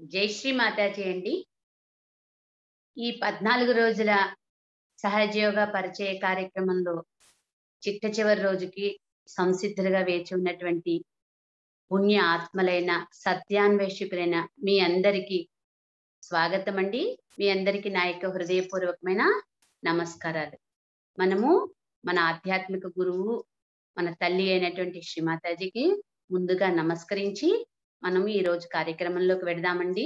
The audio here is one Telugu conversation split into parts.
జై శ్రీ మాతాజీ అండి. ఈ 14 రోజుల సహజయోగ పరిచయ కార్యక్రమంలో చిట్ట చివరి రోజుకి సంసిద్ధులుగా వేచి ఉన్నటువంటి పుణ్య ఆత్మలైన సత్యాన్వేషకులైన మీ అందరికీ స్వాగతం అండి. మీ అందరికీ నా యొక్క హృదయపూర్వకమైన నమస్కారాలు. మనము మన ఆధ్యాత్మిక గురువు మన తల్లి అయినటువంటి శ్రీ మాతాజీకి ముందుగా నమస్కరించి మనం ఈ రోజు కార్యక్రమంలోకి వెడదామండి.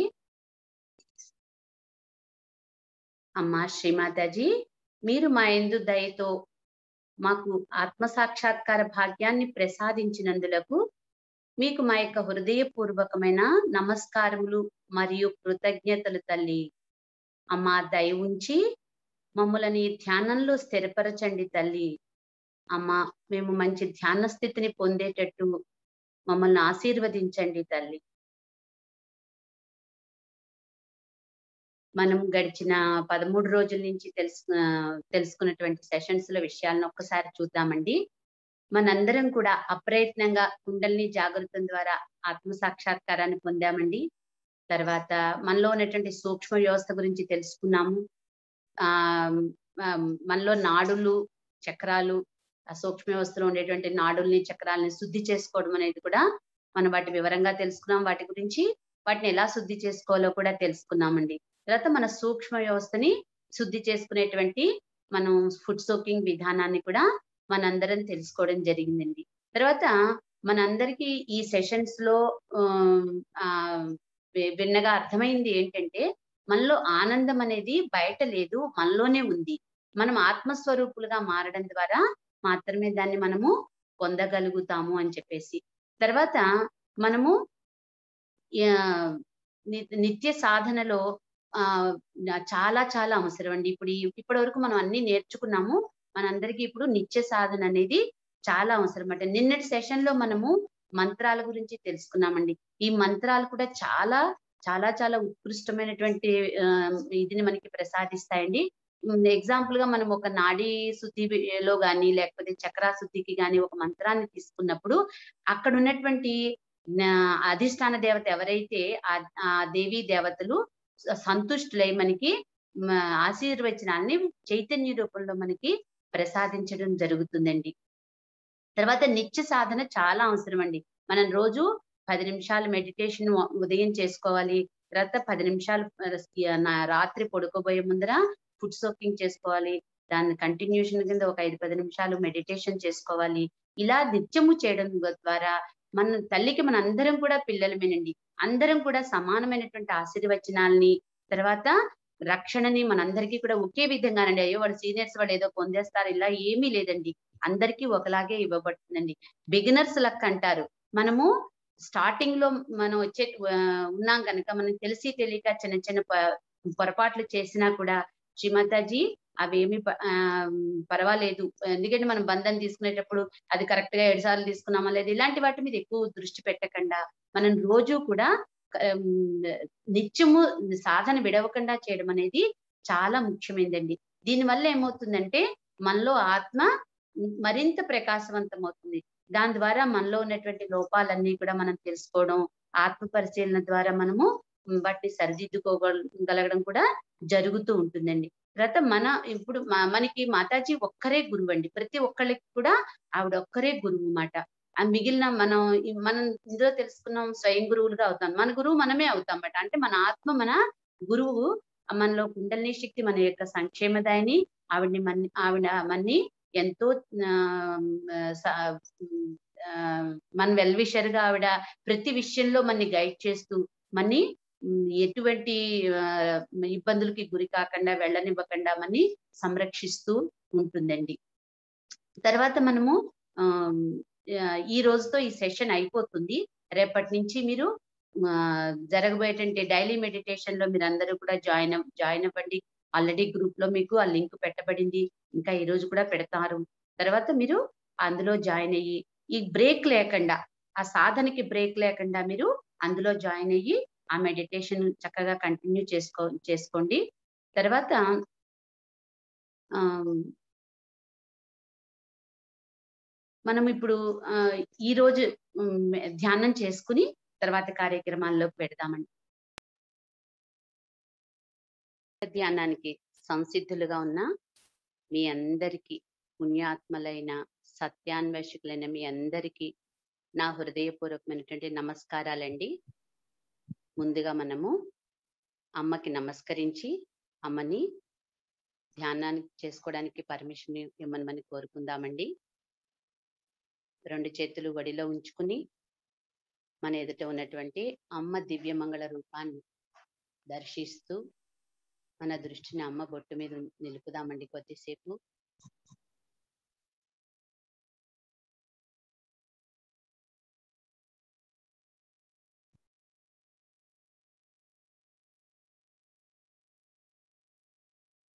అమ్మా శ్రీమాతాజీ, మీరు మా యందు దయతో మాకు ఆత్మ సాక్షాత్కార భాగ్యాన్ని ప్రసాదించినందులకు మీకు మా యొక్క హృదయపూర్వకమైన నమస్కారములు మరియు కృతజ్ఞతలు తల్లి. అమ్మా దయ ఉంచి మమ్మల్ని ధ్యానంలో స్థిరపరచండి తల్లి. అమ్మా మేము మంచి ధ్యాన స్థితిని పొందేటట్టు మమ్మల్ని ఆశీర్వదించండి తల్లి. మనం గడిచిన 13 రోజుల నుంచి తెలుసుకున్నటువంటి సెషన్స్ లో విషయాలను ఒక్కసారి చూద్దామండి. మనందరం కూడా అప్రయత్నంగా కుండలిని జాగృతం ద్వారా ఆత్మ సాక్షాత్కారాన్ని పొందామండి. తర్వాత మనలో ఉన్నటువంటి సూక్ష్మ వ్యవస్థ గురించి తెలుసుకున్నాము. ఆ మనలో నాడులు, చక్రాలు, ఆ సూక్ష్మ వ్యవస్థలో ఉండేటువంటి నాడుల్ని, చక్రాలని శుద్ధి చేసుకోవడం అనేది కూడా మనం వాటి వివరంగా తెలుసుకున్నాం. వాటి గురించి వాటిని ఎలా శుద్ధి చేసుకోవాలో కూడా తెలుసుకున్నామండి. తర్వాత మన సూక్ష్మ వ్యవస్థని శుద్ధి చేసుకునేటువంటి మనం ఫుడ్ సోకింగ్ విధానాన్ని కూడా మనందరం తెలుసుకోవడం జరిగిందండి. తర్వాత మనందరికీ ఈ సెషన్స్ లో విన్నగా అర్థమైంది ఏంటంటే, మనలో ఆనందం అనేది బయట లేదు, మనలోనే ఉంది. మనం ఆత్మస్వరూపులుగా మారడం ద్వారా మాత్రమే దాన్ని మనము పొందగలుగుతాము అని చెప్పేసి. తర్వాత మనము నిత్య సాధనలో చాలా చాలా అవసరం అండి. ఇప్పటి వరకు మనం అన్ని నేర్చుకున్నాము. మనందరికీ ఇప్పుడు నిత్య సాధన అనేది చాలా అవసరం అంట. నిన్నటి సెషన్ లో మనము మంత్రాల గురించి తెలుసుకున్నామండి. ఈ మంత్రాలు కూడా చాలా చాలా చాలా ఉత్కృష్టమైనటువంటి ఇదిని మనకి ప్రసాదిస్తాయండి. ఎగ్జాంపుల్ గా మనం ఒక నాడీ శుద్ధిలో గాని, లేకపోతే చక్రా శుద్ధికి గాని ఒక మంత్రాన్ని తీసుకున్నప్పుడు అక్కడ ఉన్నటువంటి అధిష్టాన దేవత ఎవరైతే ఆ దేవీ దేవతలు సంతుష్టులై మనకి ఆశీర్వచనాన్ని చైతన్య రూపంలో మనకి ప్రసాదించడం జరుగుతుందండి. తర్వాత నిత్య సాధన చాలా అవసరం అండి. మనం రోజు 10 నిమిషాలు మెడిటేషన్ ఉదయం చేసుకోవాలి. తర్వాత 10 నిమిషాలు రాత్రి పడుకోబోయే ముందర ఫుడ్ సోకింగ్ చేసుకోవాలి. దాన్ని కంటిన్యూషన్ కింద ఒక 5-10 నిమిషాలు మెడిటేషన్ చేసుకోవాలి. ఇలా నిత్యము చేయడం ద్వారా మన తల్లికి మన అందరం కూడా పిల్లలమేనండి. అందరం కూడా సమానమైనటువంటి ఆశీర్వచనాల్ని, తర్వాత రక్షణని మనందరికీ కూడా ఒకే విధంగానండి. అయ్యో వాళ్ళు సీనియర్స్ వాళ్ళు ఏదో పొందేస్తారు ఇలా ఏమీ లేదండి. అందరికీ ఒకలాగే ఇవ్వబడుతుందండి. బిగినర్స్ లక్ అంటారు. మనము స్టార్టింగ్ లో మనం ఉన్నాం కనుక మనం తెలిసి తెలియక చిన్న చిన్న పొరపాట్లు చేసినా కూడా శ్రీమాతాజీ అవేమి పర్వాలేదు. ఎందుకంటే మనం బంధం తీసుకునేటప్పుడు అది కరెక్ట్ గా 7 సార్లు తీసుకున్నామా లేదు, ఇలాంటి వాటి మీద ఎక్కువ దృష్టి పెట్టకుండా మనం రోజు కూడా నిత్యము సాధన విడవకుండా చేయడం అనేది చాలా ముఖ్యమైనదండి. దీనివల్ల ఏమవుతుందంటే మనలో ఆత్మ మరింత ప్రకాశవంతం అవుతుంది. దాని ద్వారా మనలో ఉన్నటువంటి లోపాలన్నీ కూడా మనం తెలుసుకోవడం, ఆత్మ పరిశీలన ద్వారా మనము వాటిని సరిదిద్దుకోగలగడం కూడా జరుగుతూ ఉంటుందండి. తర్వాత ఇప్పుడు మనకి మాతాజీ ఒక్కరే గురువు అండి. ప్రతి ఒక్కళ్ళకి కూడా ఆవిడ ఒక్కరే గురువు మాట. మిగిలిన మనం ఇందులో తెలుసుకున్నాం స్వయం గురువులుగా అవుతాం. మన గురువు మనమే అవుతాం అన్నమాట. అంటే మన ఆత్మ మన గురువు. మనలో కుండలిని శక్తి మన యొక్క సంక్షేమదాయిని. ఆవిడ మన్ని ఎంతో మన వెల్ విషర్ గా ఆవిడ ప్రతి విషయంలో మనని గైడ్ చేస్తూ మన్ని ఎటువంటి ఇబ్బందులకి గురి కాకుండా వెళ్ళనివ్వకుండా మన్ని సంరక్షిస్తూ ఉంటుందండి. తర్వాత మనము ఈ రోజుతో ఈ సెషన్ అయిపోతుంది. రేపటి నుంచి మీరు జరగబోయేటువంటి డైలీ మెడిటేషన్ లో మీరు అందరూ కూడా జాయిన్ అవ్వండి. ఆల్రెడీ గ్రూప్ లో మీకు ఆ లింక్ పెట్టబడింది. ఇంకా ఈ రోజు కూడా పెడతారు. తర్వాత మీరు అందులో జాయిన్ అయ్యి ఈ బ్రేక్ లేకుండా, ఆ సాధనకి బ్రేక్ లేకుండా మీరు అందులో జాయిన్ అయ్యి ఆ మెడిటేషన్ చక్కగా కంటిన్యూ చేసుకోండి. తర్వాత మనం ఇప్పుడు ఈ రోజు ధ్యానం చేసుకుని తర్వాత కార్యక్రమాల్లోకి పెడదామండి. ధ్యానానికి సంసిద్ధులుగా ఉన్న మీ అందరికీ, పుణ్యాత్మలైన సత్యాన్వేషకులైన మీ అందరికీ నా హృదయపూర్వకమైనటువంటి నమస్కారాలండి. ముందుగా మనము అమ్మకి నమస్కరించి అమ్మని ధ్యానానికి చేసుకోవడానికి పర్మిషన్ ఇమ్మని కోరుకుందామండి. 2 చేతులు వడిలో ఉంచుకుని మన ఎదుట ఉన్నటువంటి అమ్మ దివ్యమంగళ రూపాన్ని దర్శిస్తూ మన దృష్టిని అమ్మ బొట్టు మీద నిలుపుదామండి కొద్దిసేపు.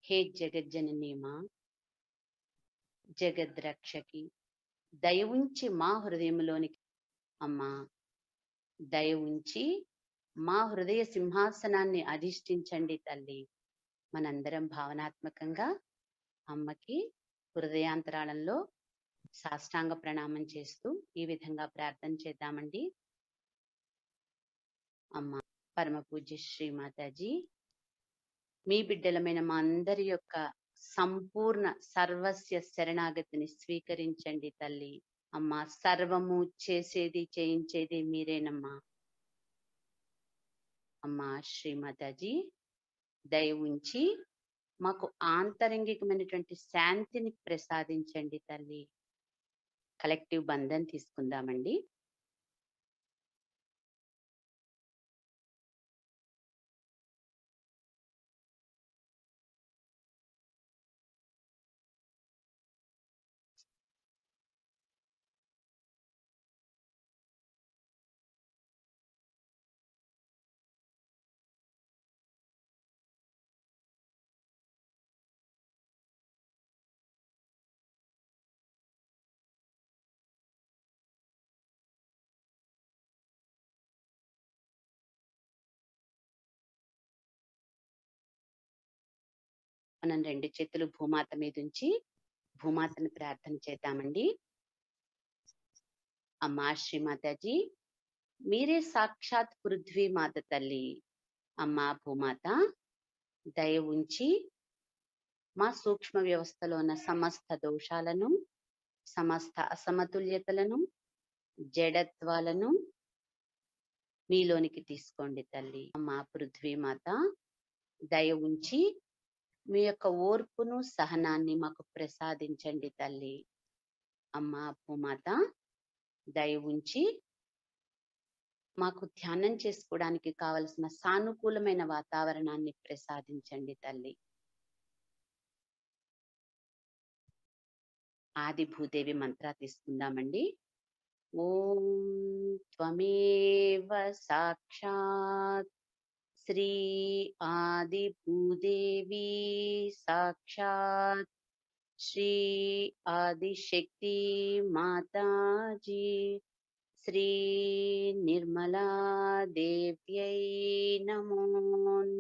హే జగజ్జనని మా జగద్రక్షకి, దయ ఉంచి మా హృదయంలోనికి అమ్మా, దయ ఉంచి మా హృదయ సింహాసనాన్ని అధిష్ఠించండి తల్లి. మనందరం భావనాత్మకంగా అమ్మకి హృదయాంతరాళంలో సాష్టాంగ ప్రణామం చేస్తూ ఈ విధంగా ప్రార్థన చేద్దామండి. అమ్మ, పరమ పూజ్య శ్రీమాతాజీ, మీ బిడ్డలమైన మా అందరి యొక్క సంపూర్ణ సర్వస్య శరణాగతిని స్వీకరించండి తల్లి. అమ్మా, సర్వము చేసేది చేయించేది మీరేనమ్మా. అమ్మా శ్రీమాతాజీ, దయ ఉంచి మాకు ఆంతరంగికమైనటువంటి శాంతిని ప్రసాదించండి తల్లి. కలెక్టివ్ బంధం తీసుకుందామండి. మనం 2 చేతులు భూమాత మీద ఉంచి భూమాతని ప్రార్థన చేద్దామండి. అమ్మా శ్రీమాతాజీ, మీరే సాక్షాత్ పృథ్వీ మాత తల్లి. అమ్మా భూమాత, దయ ఉంచి మా సూక్ష్మ వ్యవస్థలో ఉన్న సమస్త దోషాలను, సమస్త అసమతుల్యతలను, జడత్వాలను మీలోనికి తీసుకోండి తల్లి. అమ్మా పృథ్వీ మాత, దయ ఉంచి మీ యొక్క ఓర్పును సహనాన్ని మాకు ప్రసాదించండి తల్లి. అమ్మా భూమాత, దయ ఉంచి మాకు ధ్యానం చేసుకోవడానికి కావలసిన సానుకూలమైన వాతావరణాన్ని ప్రసాదించండి తల్లి. ఆది భూదేవి మంత్ర తీసుకుందామండి. ఓం త్వమేవ సాక్షాత్ శ్రీ ఆది భూదేవి సాక్షాత్ శ్రీ ఆదిశక్తి మాతాజీ శ్రీ నిర్మలా దేవ్యై నమో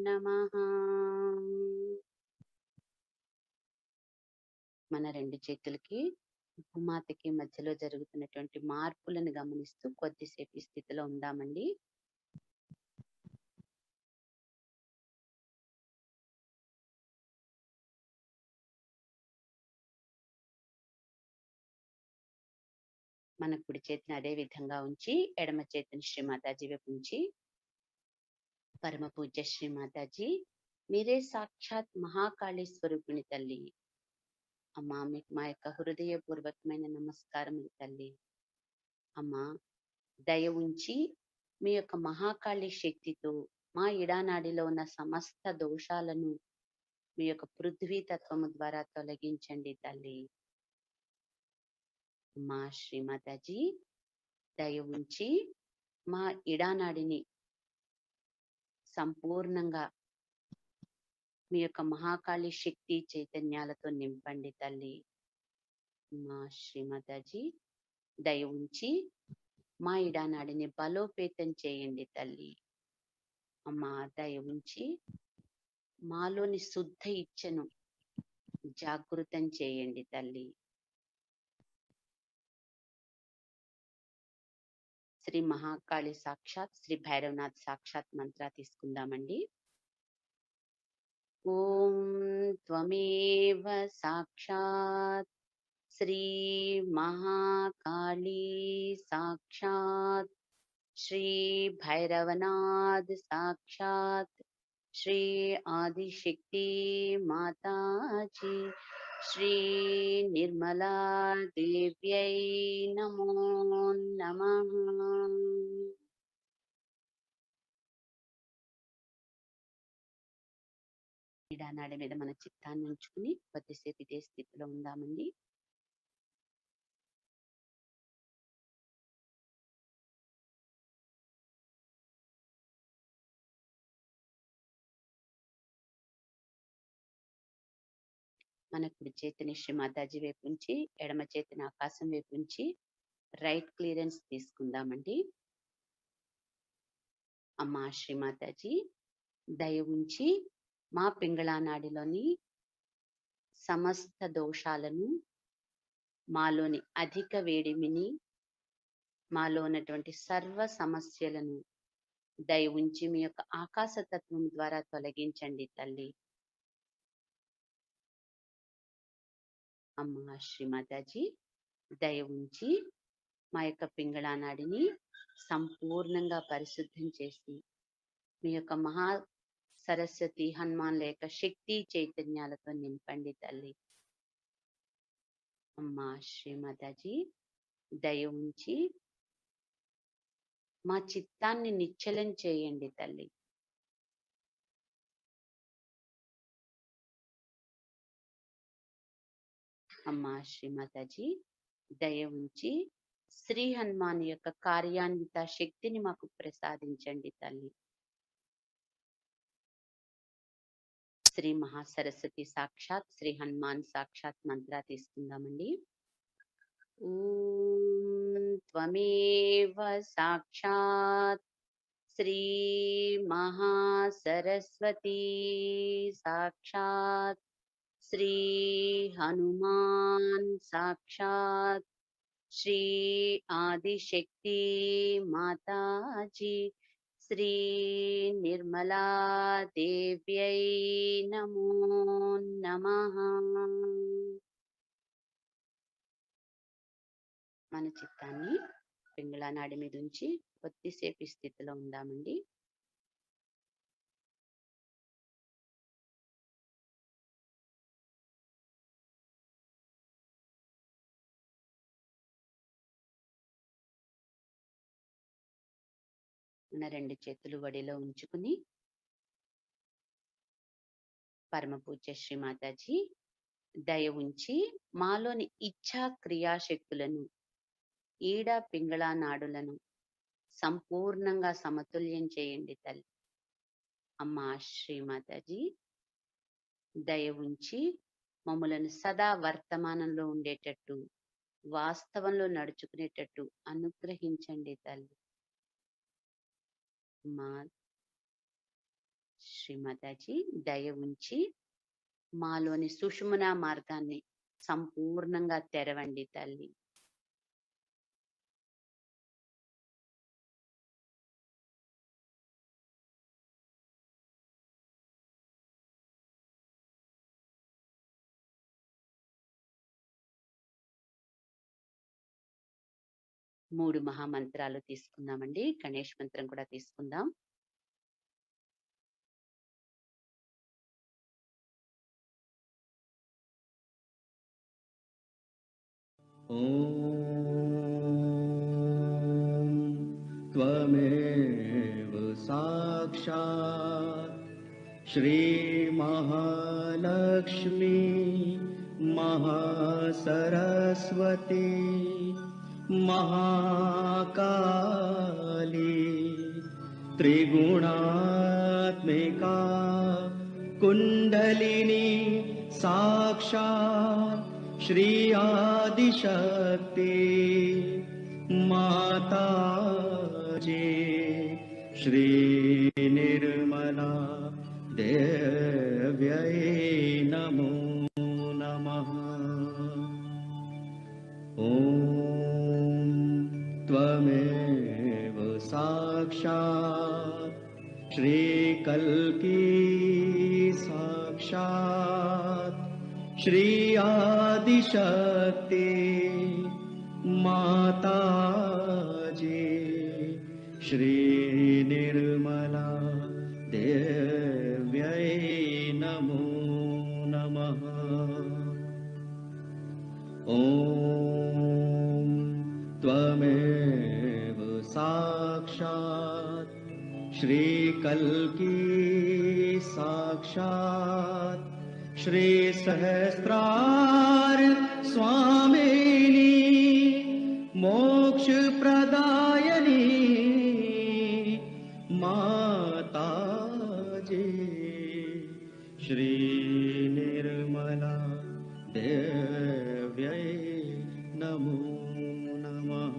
నమః. మన 2 చేతులకి భూమాతకి మధ్యలో జరుగుతున్నటువంటి మార్పులను గమనిస్తూ కొద్దిసేపు ఈ స్థితిలో ఉందామండి. మన కుడి చేతిని అదే విధంగా ఉంచి ఎడమ చేతిని శ్రీమాతాజీ వైపు ఉంచి, పరమ పూజ్య శ్రీమాతాజీ, మీరే సాక్షాత్ మహాకాళీ స్వరూపిణి తల్లి. అమ్మా, మీకు మా యొక్క హృదయపూర్వకమైన నమస్కారములు తల్లి. అమ్మా, దయ ఉంచి మీ యొక్క మహాకాళీ శక్తితో మా ఇడానాడిలో ఉన్న సమస్త దోషాలను మీ యొక్క పృథ్వీ తత్వము ద్వారా తొలగించండి తల్లి. అమ్మా శ్రీమాతాజీ, దయ ఉంచి మా ఇడానాడిని సంపూర్ణంగా మీ యొక్క మహాకాళీ శక్తి చైతన్యాలతో నింపండి తల్లి. మా శ్రీమాతాజీ, దయ ఉంచి మా ఇడానాడిని బలోపేతం చేయండి తల్లి. అమ్మా, దయ ఉంచి మాలోని శుద్ధ ఇచ్ఛను జాగృతం చేయండి తల్లి. శ్రీ మహాకాళి సాక్షాత్ శ్రీ భైరవనాథ్ సాక్షాత్ మంత్ర తీసుకుందామండి. ॐ त्वमेव साक्षात् श्री महाकाली साक्षात् श्री भैरवनाथ साक्षात् श्री आदिशक्ति माता जी श्री निर्मला देव्यै नमो नमः। నాడి మీద మన చిత్తాన్ని ఉంచుకుని కొద్దిసేపు ఇదే స్థితిలో ఉందామండి. మన కుడి చేతిని శ్రీ మాతాజీ వైపు ఉంచి ఎడమ చేతిని ఆకాశం వైపు ఉంచి రైట్ క్లియరెన్స్ తీసుకుందామండి. అమ్మా శ్రీ మాతాజీ దయ ఉంచి మా పింగళా నాడిలోని సమస్త దోషాలను, మాలోని అధిక వేడిమిని, మాలో ఉన్నటువంటి సర్వ సమస్యలను దయ ఉంచి మీ యొక్క ఆకాశతత్వం ద్వారా తొలగించండి తల్లి. అమ్మా శ్రీ మాతాజీ దయ ఉంచి మా యొక్క పింగళా నాడిని సంపూర్ణంగా పరిశుద్ధం చేసి మీ యొక్క మహా సరస్వతి హనుమాన్ లేక శక్తి చైతన్యాలతో నింపండి తల్లి. అమ్మా శ్రీ మాతాజీ దయ ఉంచి మా చిత్తాన్ని నిశ్చలం చేయండి తల్లి. అమ్మా శ్రీ మాతాజీ దయ ఉంచి శ్రీ హనుమాన్ యొక్క కార్యాన్విత శక్తిని మాకు ప్రసాదించండి తల్లి. శ్రీ మహాసరస్వతి సాక్షాత్ శ్రీ హనుమాన్ సాక్షాత్ మంత్ర తీసుకుందామండి. ఓం త్వమేవ సాక్షాత్ శ్రీ మహాసరస్వతి సాక్షాత్ శ్రీ హనుమాన్ సాక్షాత్ శ్రీ ఆదిశక్తి మాతాజీ శ్రీ నిర్మలా దేవ్యై నమో నమః. మన చిత్తాన్ని పింగళా నాడి మీద ఉంచి కొద్దిసేపు స్థితిలో ఉందామండి. మన రెండు చేతులు వడిలో ఉంచుకుని పరమ పూజ్య శ్రీ మాతాజీ దయ ఉంచి మాలోని ఇచ్ఛా క్రియాశక్తులను, ఈడ పింగళా నాడులను సంపూర్ణంగా సమతుల్యం చేయండి తల్లి. అమ్మా శ్రీ మాతాజీ దయ ఉంచి మమ్ములను సదా వర్తమానంలో ఉండేటట్టు, వాస్తవంలో నడుచుకునేటట్టు అనుగ్రహించండి తల్లి. మా శ్రీ మాతాజీ దయ ఉంచి మాలోని సుషుమ్న మార్గాన్ని సంపూర్ణంగా తెరవండి తల్లి. మూడు మహామంత్రాలు తీసుకుందామండి. గణేష్ మంత్రం కూడా తీసుకుందాం. ఓం త్వమేవ సాక్షాత్ శ్రీ మహాలక్ష్మీ మహాసరస్వతి महाकाली त्रिगुणात्मिका कुंडलिनी साक्षात् श्री आदिशक्ति माता जी श्री निर्मला देव्यै नमो नमः। त्वमेव साक्षात् श्री कल्की साक्षात् साक्षात् श्री आदिशक्ति माता जी श्री निर्मला देव्यै नमो नमः। ॐ त्वमेव साक्षात् श्री कल्की साक्षात् श्री सहस्रार स्वामिनी मोक्ष प्रदायिनी माता जी श्री निर्मला देव्यै नमो नमः।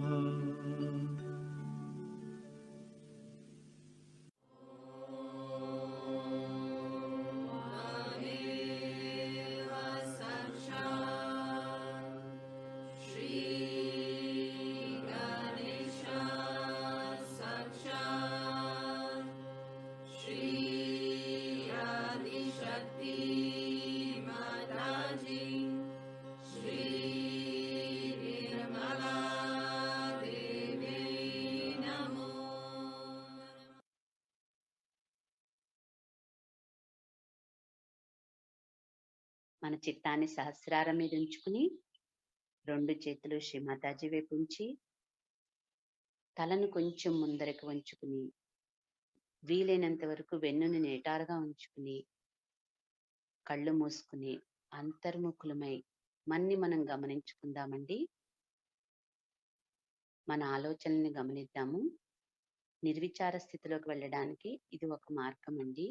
మన చిత్తాన్ని సహస్రారం మీద ఉంచుకుని రెండు చేతులు శ్రీమాతాజీ వైపు ఉంచి తలను కొంచెం ముందరకు వంచుకుని వీలైనంత వరకు వెన్నుని నేటారుగా ఉంచుకుని కళ్ళు మూసుకుని అంతర్ముఖులమై మనం గమనించుకుందామండి. మన ఆలోచనల్ని గమనిద్దాము. నిర్విచార స్థితిలోకి వెళ్ళడానికి ఇది ఒక మార్గం అండి.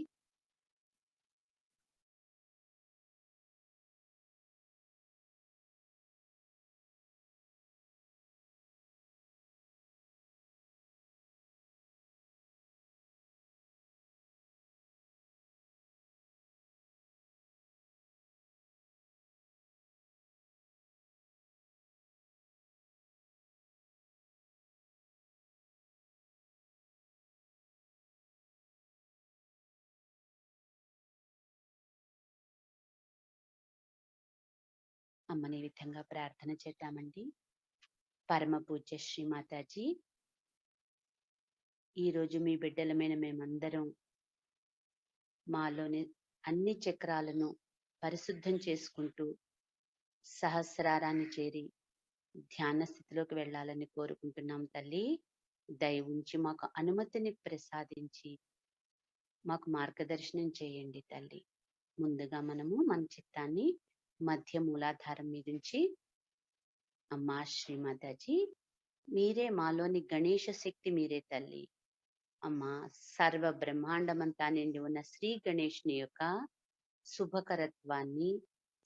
అమ్మని ఈ విధంగా ప్రార్థన చేద్దామండి. పరమ పూజ్య శ్రీమాతాజీ, ఈరోజు మీ బిడ్డలమైన మేమందరం మాలోని అన్ని చక్రాలను పరిశుద్ధం చేసుకుంటూ సహస్రారాన్ని చేరి ధ్యాన స్థితిలోకి వెళ్ళాలని కోరుకుంటున్నాం తల్లి. దయ ఉంచి మాకు అనుమతిని ప్రసాదించి మాకు మార్గదర్శనం చేయండి తల్లి. ముందుగా మనము మన చిత్తాన్ని మధ్య మూలాధారం మీదుంచి, అమ్మా శ్రీమాతాజీ మీరే మాలోని గణేష శక్తి, మీరే తల్లి. అమ్మా సర్వ బ్రహ్మాండమంతా నిండి ఉన్న శ్రీ గణేష్ని యొక్క శుభకరత్వాన్ని,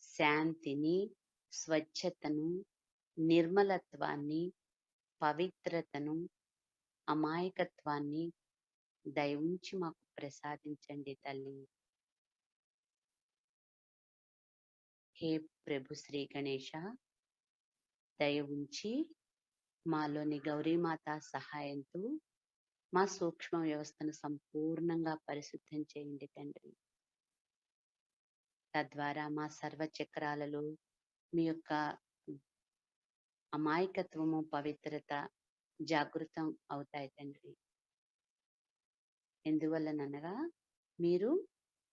శాంతిని, స్వచ్ఛతను, నిర్మలత్వాన్ని, పవిత్రతను, అమాయకత్వాన్ని దయ ఉంచి మాకు ప్రసాదించండి తల్లి. హే ప్రభు శ్రీ గణేశ, దయ ఉంచి మాలోని గౌరీమాత సహాయంతో మా సూక్ష్మ వ్యవస్థను సంపూర్ణంగా పరిశుద్ధం చేయండి తండ్రి. తద్వారా మా సర్వ చక్రాలలో మీ యొక్క అమాయకత్వము, పవిత్రత జాగృతం అవుతాయి తండ్రి. ఎందువల్లనగా మీరు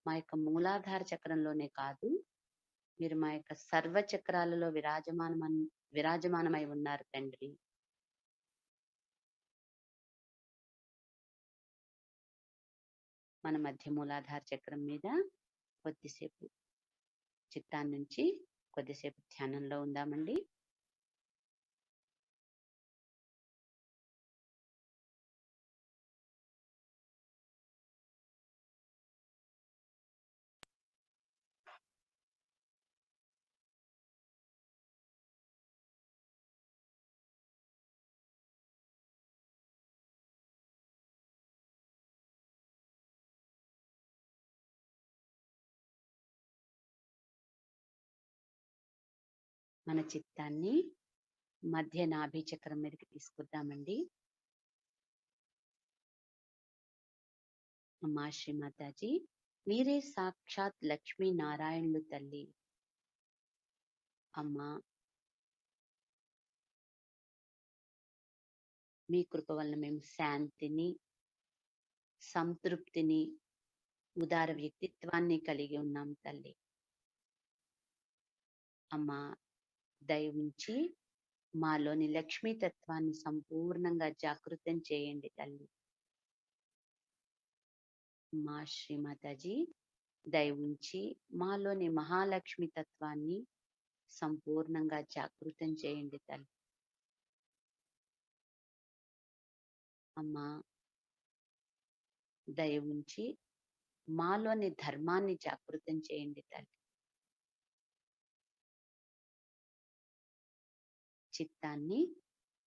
మా యొక్క మూలాధార చక్రంలోనే కాదు, మీరు మా యొక్క సర్వ చక్రాలలో విరాజమానమై ఉన్నారు తండ్రి. మన మధ్య మూలాధార చక్రం మీద కొద్దిసేపు చిత్తాన్ని నుంచి కొద్దిసేపు ధ్యానంలో ఉందామండి. మన చిత్తాన్ని మధ్య నాభి చక్రం మీదకి తీసుకొద్దామండి. అమ్మా శ్రీమాతాజీ మీరే సాక్షాత్ లక్ష్మీ నారాయణులు తల్లి. అమ్మా, మీ కృప వలన మేము శాంతిని, సంతృప్తిని, ఉదార వ్యక్తిత్వాన్ని కలిగి ఉన్నాం తల్లి. అమ్మా, దయ ఉంచి మాలోని లక్ష్మీ తత్వాన్ని సంపూర్ణంగా జాగృతం చేయండి తల్లి. మా శ్రీమాతాజీ, దయ ఉంచి మాలోని మహాలక్ష్మి తత్వాన్ని సంపూర్ణంగా జాగృతం చేయండి తల్లి. అమ్మా, దయ ఉంచి మాలోని ధర్మాన్ని జాగృతం చేయండి తల్లి. చిత్తాన్ని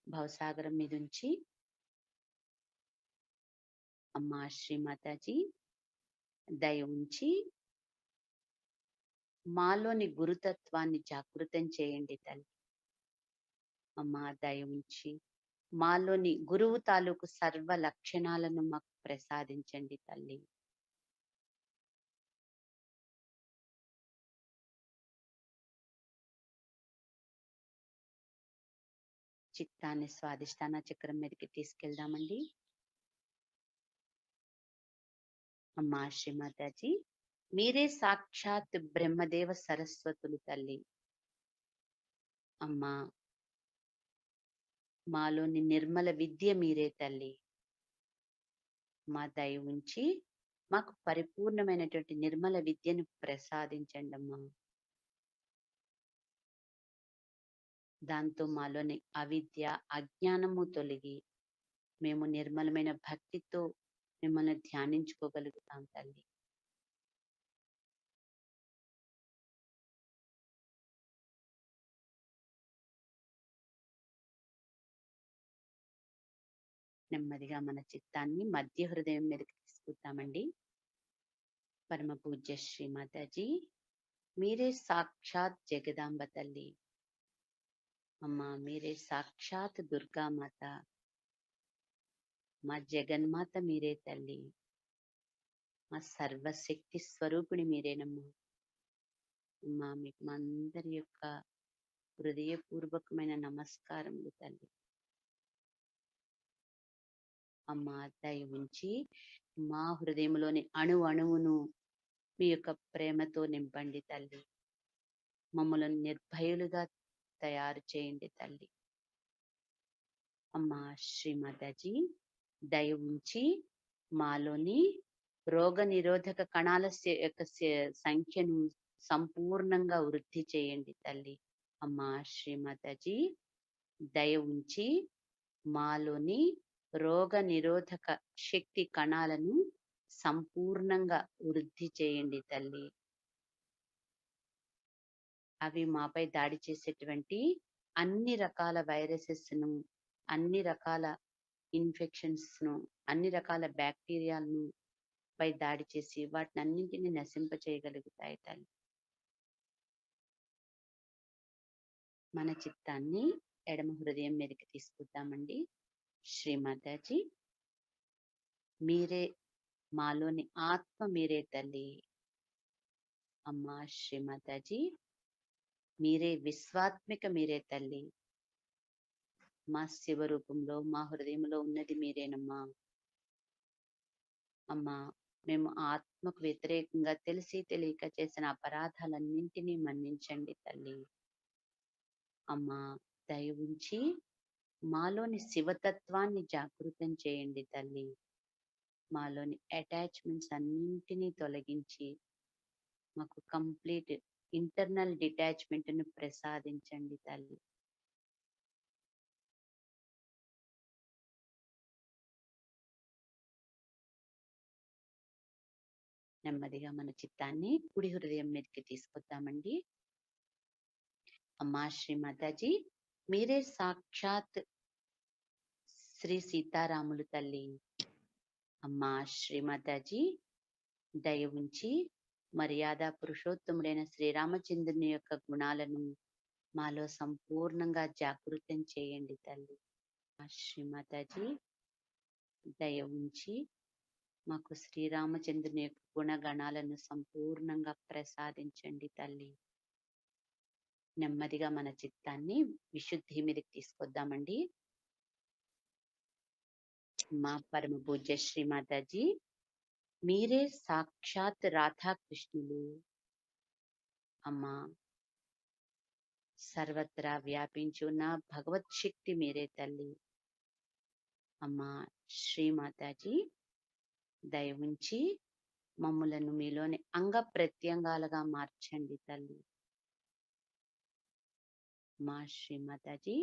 భవసాగరం మీద ఉంచి అమ్మా శ్రీమాతాజీ, దయ ఉంచి మాలోని గురుతత్వాన్ని జాగృతం చేయండి తల్లి. అమ్మా, దయ ఉంచి మాలోని గురువు తాలూకు సర్వ లక్షణాలను మాకు ప్రసాదించండి తల్లి. చిత్తాన్ని స్వాదిష్టాన చక్రం మీదకి తీసుకెళ్దామండి. అమ్మా శ్రీమాతాజీ, మీరే సాక్షాత్ బ్రహ్మదేవ సరస్వతులు తల్లి. అమ్మా, మాలోని నిర్మల విద్య మీరే తల్లి. మా దయ ఉంచి మాకు పరిపూర్ణమైనటువంటి నిర్మల విద్యను ప్రసాదించండి అమ్మా. దాంతో మాలోని అవిద్య, అజ్ఞానము తొలగి మేము నిర్మలమైన భక్తితో మిమ్మల్ని ధ్యానించుకోగలుగుతాం తల్లి. నెమ్మదిగా మన చిత్తాన్ని మధ్య హృదయం మీదకి తీసుకుంటామండి. పరమ పూజ్య శ్రీమాతాజీ, మీరే సాక్షాత్ జగదాంబ తల్లి. అమ్మా, మీరే సాక్షాత్ దుర్గామాత. మా జగన్మాత మీరే తల్లి. మా సర్వశక్తి స్వరూపిణి మీరేనమ్మా. అమ్మా, మీకు మా అందరి యొక్క హృదయపూర్వకమైన నమస్కారములు తల్లి. అమ్మా, దయ ఉంచి మా హృదయంలోని అణువును మీ యొక్క ప్రేమతో నింపండి తల్లి. మమ్మల్ని నిర్భయులుగా తయారు చేయండి తల్లి. అమ్మా శ్రీమాతాజీ, దయ ఉంచి మాలోని రోగ నిరోధక కణాల యొక్క సంఖ్యను సంపూర్ణంగా వృద్ధి చేయండి తల్లి. అమ్మా శ్రీమాతాజీ, దయ ఉంచి మాలోని రోగ నిరోధక శక్తి కణాలను సంపూర్ణంగా వృద్ధి చేయండి తల్లి. అవి మాపై దాడి చేసేటువంటి అన్ని రకాల వైరసెస్ ను, అన్ని రకాల ఇన్ఫెక్షన్స్ ను, అన్ని రకాల బ్యాక్టీరియాలను పై దాడి చేసి వాటిని అన్నింటినీ నశింప చేయగలుగుతాయి తల్లి. మన చిత్తాన్ని ఎడమ హృదయం మీదకి తీసుకుందామండి. శ్రీమాతాజీ, మీరే మాలోని ఆత్మ మీరే తల్లి. అమ్మా శ్రీమాతాజీ, మీరే విశ్వాత్మిక మీరే తల్లి. మా శివరూపంలో మా హృదయంలో ఉన్నది మీరేనమ్మా. అమ్మా, మేము ఆత్మకు వ్యతిరేకంగా తెలిసి తెలియక చేసిన అపరాధాలన్నింటినీ మన్నించండి తల్లి. అమ్మా, దయ ఉంచి మాలోని శివతత్వాన్ని జాగృతం చేయండి తల్లి. మాలోని అటాచ్మెంట్స్ అన్నింటినీ తొలగించి మాకు కంప్లీట్ ఇంటర్నల్ డిటాచ్మెంట్ ను ప్రసాదించండి తల్లి. నెమ్మదిగా మన చిత్తాన్ని కుడి హృదయం మీదకి తీసుకొద్దామండి. అమ్మా శ్రీమాతాజీ, మీరే సాక్షాత్ శ్రీ సీతారాములు తల్లి. అమ్మా శ్రీమాతాజీ, దయ ఉంచి మర్యాద పురుషోత్తముడైన శ్రీరామచంద్రుని యొక్క గుణాలను మాలో సంపూర్ణంగా జాగృతం చేయండి తల్లి. శ్రీమాతాజీ, దయ ఉంచి మాకు శ్రీరామచంద్రుని యొక్క గుణగణాలను సంపూర్ణంగా ప్రసాదించండి తల్లి. నెమ్మదిగా మన చిత్తాన్ని విశుద్ధి మీదకి తీసుకొద్దామండి. మా పరమ పూజ్య శ్రీమాతాజీ, మీరే సాక్షాత్ రాధాకృష్ణులు అమ్మా. సర్వత్రా వ్యాపించి ఉన్న భగవత్ శక్తి మీరే తల్లి. అమ్మా శ్రీమాతాజీ, దయ ఉంచి మమ్ములను మీలోని అంగ ప్రత్యంగాలుగా మార్చండి తల్లి. మా శ్రీమాతాజీ,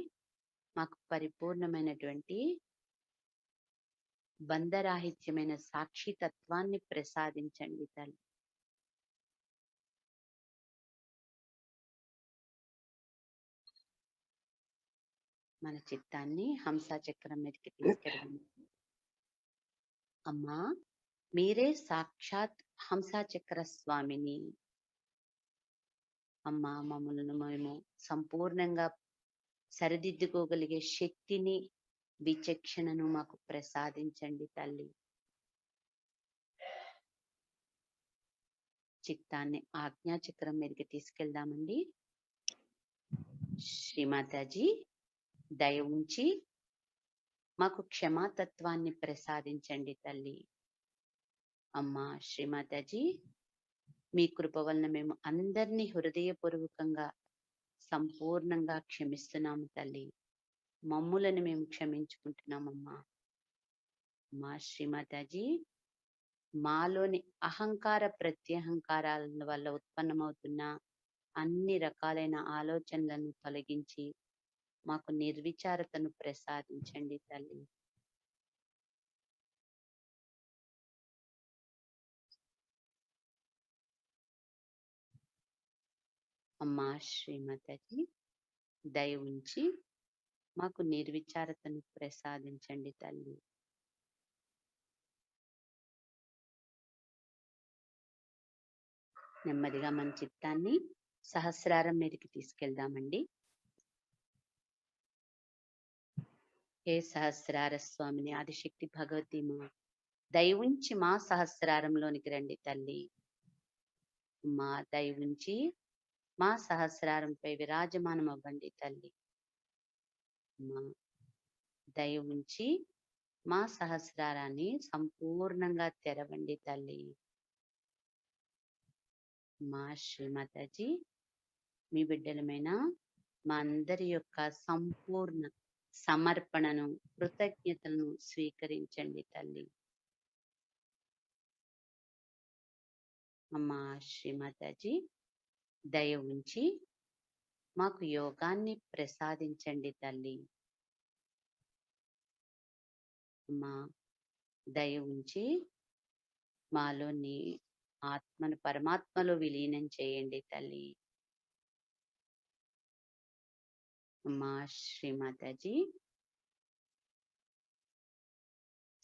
మాకు పరిపూర్ణమైనటువంటి బంధరాహిత్యమైన సాక్షి తత్వాన్ని ప్రసాదించండి తల్లి. మన చిత్తాన్ని హంసా చక్రం మీదకి తీసుకెళ్ళండి. అమ్మా, మీరే సాక్షాత్ హంసా చక్ర స్వామిని. అమ్మా, మమ్మల్ని మేము సంపూర్ణంగా సరిదిద్దుకోగలిగే శక్తిని, విచక్షణను మాకు ప్రసాదించండి తల్లి. చిత్తాన్ని ఆజ్ఞాచక్రం మీదకి తీసుకెళ్దామండి. శ్రీమాతాజీ, దయ ఉంచి మాకు క్షమాతత్వాన్ని ప్రసాదించండి తల్లి. అమ్మా శ్రీమాతాజీ, మీ కృప వలన మేము అందరినీ హృదయపూర్వకంగా సంపూర్ణంగా క్షమిస్తున్నాము తల్లి. మమ్ములను మేము క్షమించుకుంటున్నామమ్మా. మా శ్రీమాతాజీ, మాలోని అహంకార ప్రత్యహంకారాల వల్ల ఉత్పన్నమవుతున్న అన్ని రకాలైన ఆలోచనలను తొలగించి మాకు నిర్విచారతను ప్రసాదించండి తల్లి. అమ్మా శ్రీమాతాజీ, దయ ఉంచి మాకు నిర్విచారతను ప్రసాదించండి తల్లి. నెమ్మదిగా మన చిత్తాన్ని సహస్రారం మీదకి తీసుకెళ్దామండి. హే సహస్రార స్వామిని, ఆదిశక్తి భగవతి మా, దయ ఉంచి మా సహస్రారంలోనికి రండి తల్లి. మా దయ ఉంచి మా సహస్రారంపై విరాజమానం అవ్వండి తల్లి. మా దయ ఉంచి మా సహస్రారాన్ని సంపూర్ణంగా తెరవండి తల్లి. మా శ్రీమాతాజీ, మీ బిడ్డలమైన మా అందరి యొక్క సంపూర్ణ సమర్పణను, కృతజ్ఞతలను స్వీకరించండి తల్లి. అమ్మా శ్రీమాతాజీ, దయ ఉంచి మాకు యోగాన్ని ప్రసాదించండి తల్లి. అమ్మా దయ ఉంచి మాలోని ఆత్మను పరమాత్మలో విలీనం చేయండి తల్లి. అమ్మా శ్రీమాతాజీ,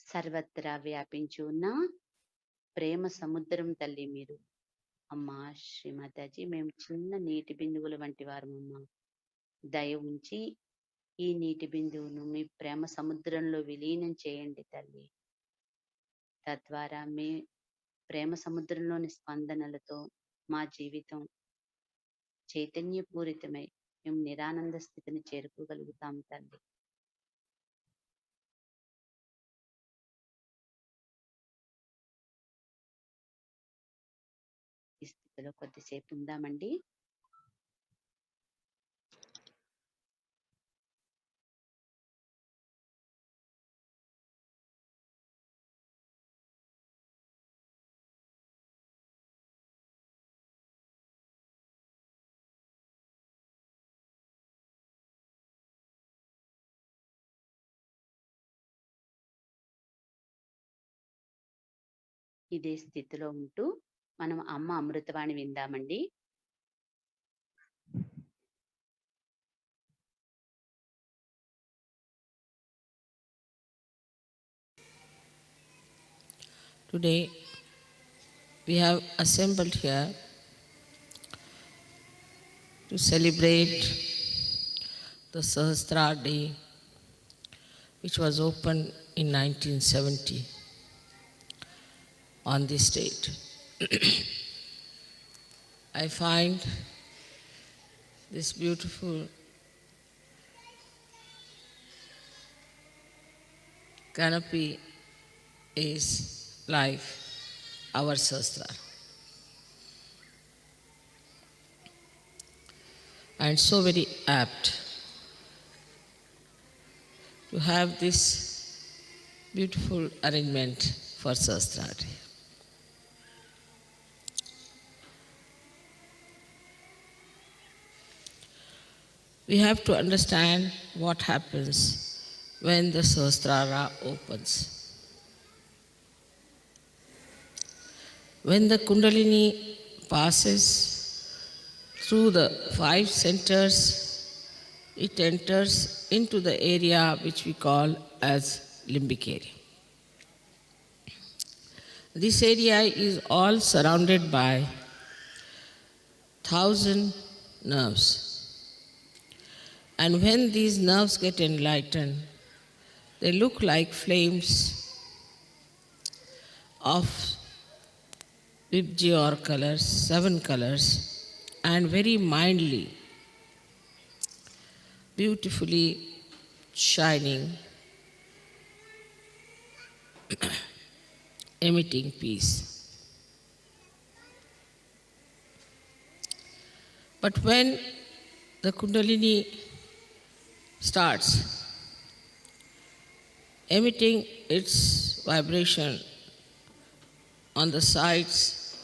సర్వత్రా వ్యాపించి ఉన్న ప్రేమ సముద్రం తల్లి మీరు. అమ్మా శ్రీమాతాజీ, మేము చిన్న నీటి బిందువుల వంటి వారమమ్మా. దయ ఉంచి ఈ నీటి బిందువును మీ ప్రేమ సముద్రంలో విలీనం చేయండి తల్లి. తద్వారా మీ ప్రేమ సముద్రంలోని స్పందనలతో మా జీవితం చైతన్యపూరితమై మేము నిరానంద స్థితిని చేరుకోగలుగుతాం తల్లి. ఈ స్థితిలో కొద్దిసేపు ఉందామండి. ఇదే స్థితిలో ఉంటూ మనం అమ్మ Amruthavani విందామండి. Today we have assembled here to celebrate the Sahasrara Day, which was opened in 1970. on this state. I find this beautiful canopy is like our Sahasrara. And so very apt to have this beautiful arrangement for Sahasrara. We have to understand what happens when the Sahasrara opens. When the Kundalini passes through the 5 centers, it enters into the area which we call as limbic area. This area is all surrounded by 1,000 nerves. And when these nerves get enlightened, they look like flames of Vibgyor colors, 7 colors, and very mildly, beautifully shining, emitting peace. But when the Kundalini starts emitting its vibration on the sides,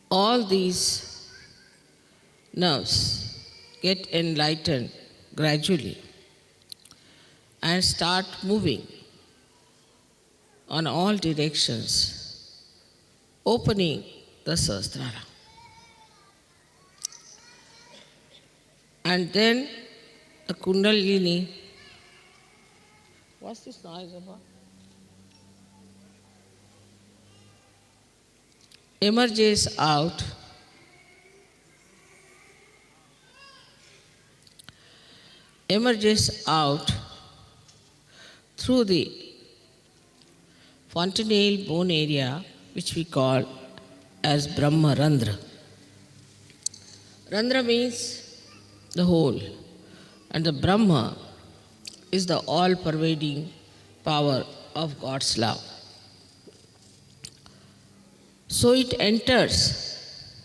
all these nerves get enlightened gradually and start moving on all directions, opening the Sahasrara. And then the Kundalini, what's this noise about? Emerges out through the fontanelle bone area, which we call as Brahma Randhra. Randhra means the whole, and the Brahma is the all-pervading power of God's love. So it enters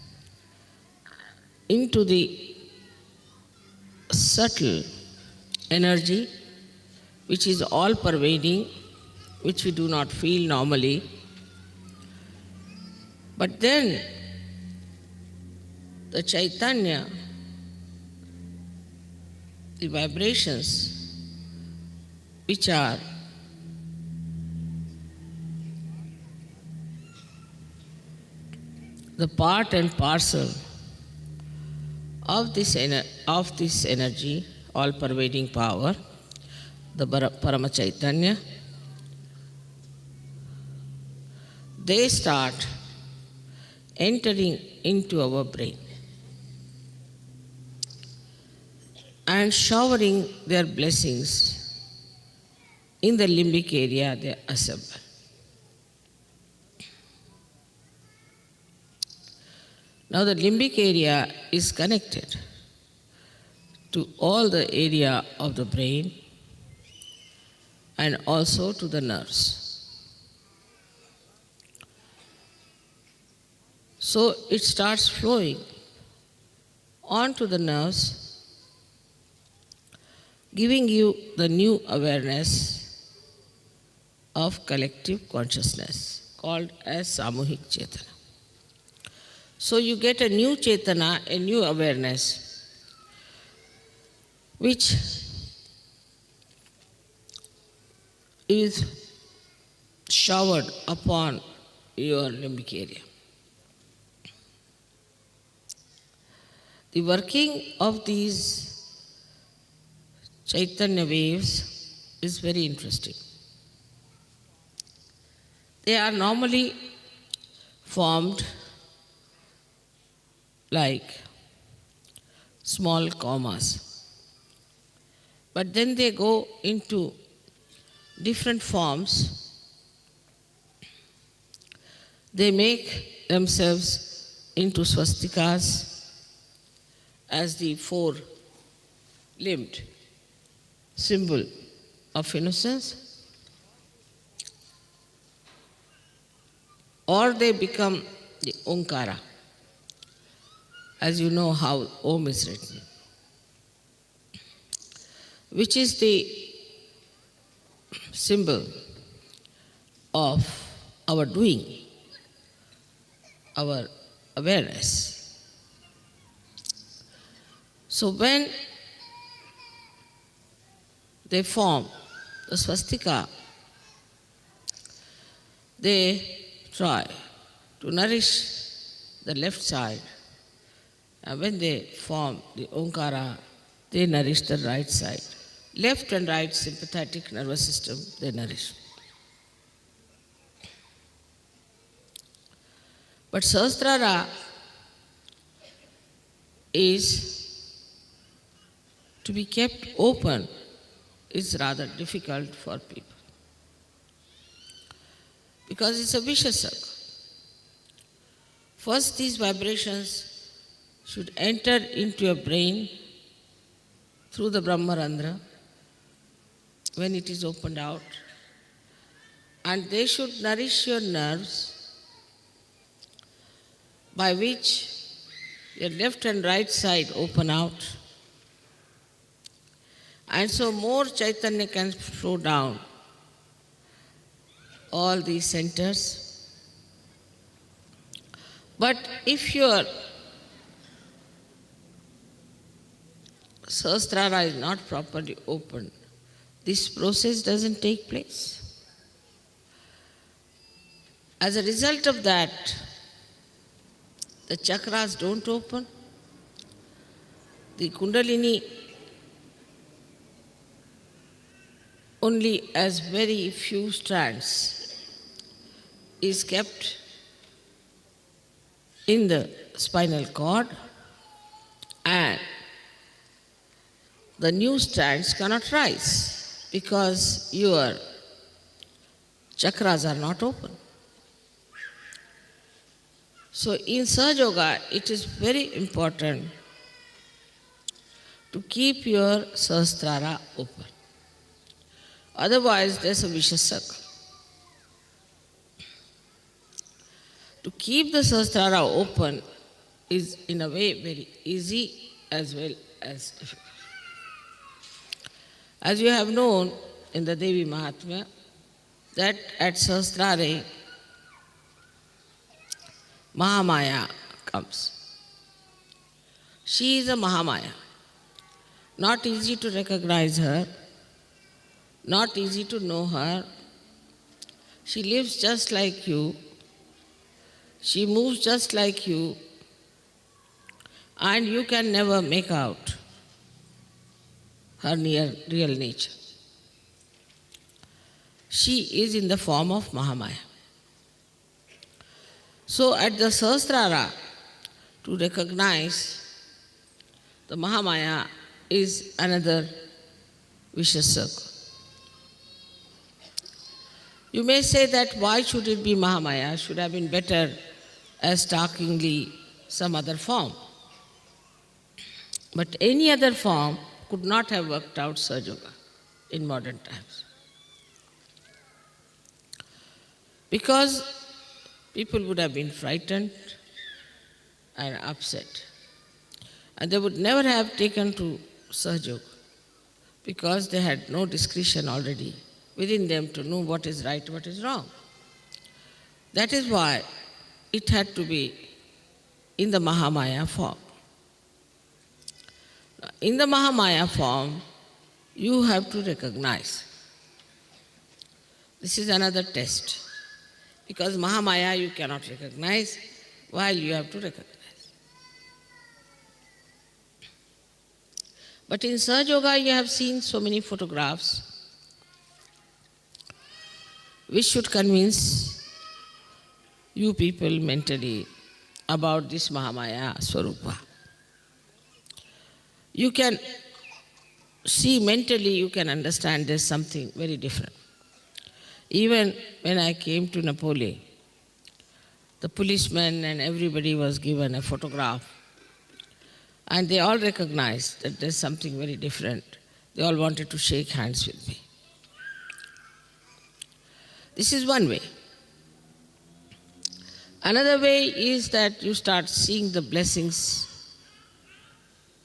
into the subtle energy which is all-pervading, which we do not feel normally. But then the Chaitanya, the vibrations which are the part and parcel of this energy, all-pervading power, the Parama Chaitanya, they start entering into our brain and showering their blessings in the limbic area they assemble. Now the limbic area is connected to all the area of the brain and also to the nerves. So it starts flowing onto the nerves, giving you the new awareness of collective consciousness called as Samuhik Chetana. So you get a new Chetana, a new awareness, which is showered upon your limbic area. The working of these Chaitanya waves is very interesting. They are normally formed like small commas. But then they go into different forms. They make themselves into swastikas as the four-limbed symbol of innocence, or they become the Omkara, as you know how Om is written, which is the symbol of our doing, our awareness. So when they form the swastika, they try to nourish the left side, and when they form the Omkara, they nourish the right side. Left and right sympathetic nervous system, they nourish. But Sahasrara is to be kept open is rather difficult for people, because it's a vicious circle. First, these vibrations should enter into your brain through the Brahmarandra when it is opened out, and they should nourish your nerves, by which your left and right side open out, and so more Chaitanya can flow down all these centers. But if your Sahasrara is not properly opened, this process doesn't take place. As a result of that, the chakras don't open, the Kundalini only as very few strands is kept in the spinal cord, and the new strands cannot rise because your chakras are not open. So in Sahaja Yoga, it is very important to keep your Sahasrara open. Otherwise, there's a vicious circle. To keep the Sahasrara open is in a way very easy as well as difficult. As you have known in the Devi Mahatmya, that at Sahasrare, Mahamaya comes. She is a Mahamaya. Not easy to recognize her, not easy to know her. She lives just like you. She moves just like you. And you can never make out her real nature. She is in the form of Mahamaya. So at the Sahasrara, to recognize the Mahamaya is another vicious circle. You may say that why should it be Mahamaya? Should have been better as starkingly some other form. But any other form could not have worked out Sahaja Yoga in modern times. Because people would have been frightened and upset. And they would never have taken to Sahaja Yoga because they had no discretion already within them to know what is right, what is wrong. That is why it had to be in the Mahamaya form. In the Mahamaya form, you have to recognize. This is another test. Because Mahamaya you cannot recognize, while you have to recognize. But in Sahaja Yoga you have seen so many photographs which should convince you people mentally about this Mahamaya Swarupa. You can see mentally, you can understand there's something very different. Even when I came to Napoli, the policemen and everybody was given a photograph, and they all recognized that there's something very different. They all wanted to shake hands with me. This is one way. Another way is that you start seeing the blessings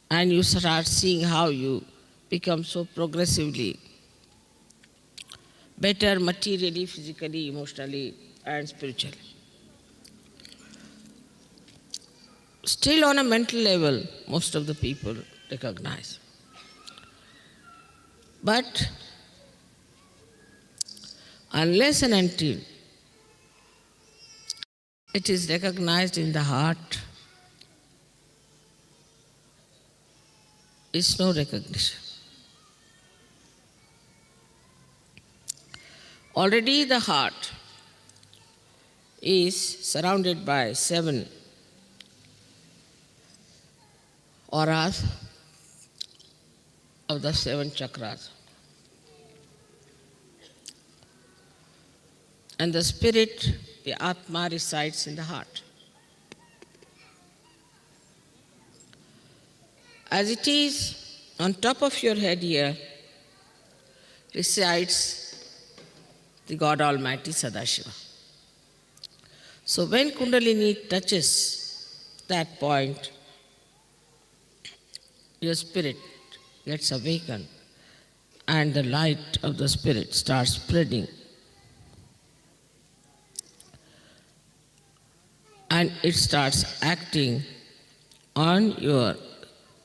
and you start seeing how you become so progressively better materially, physically, emotionally, and spiritually. Still on a mental level, most of the people recognize. But unless and until it is recognized in the heart, it's no recognition. Already the heart is surrounded by 7 auras of the 7 chakras. And the spirit, the Atma, resides in the heart. As it is, on top of your head here resides the God Almighty Sadashiva. So when Kundalini touches that point, your spirit gets awakened and the light of the spirit starts spreading. And it starts acting on your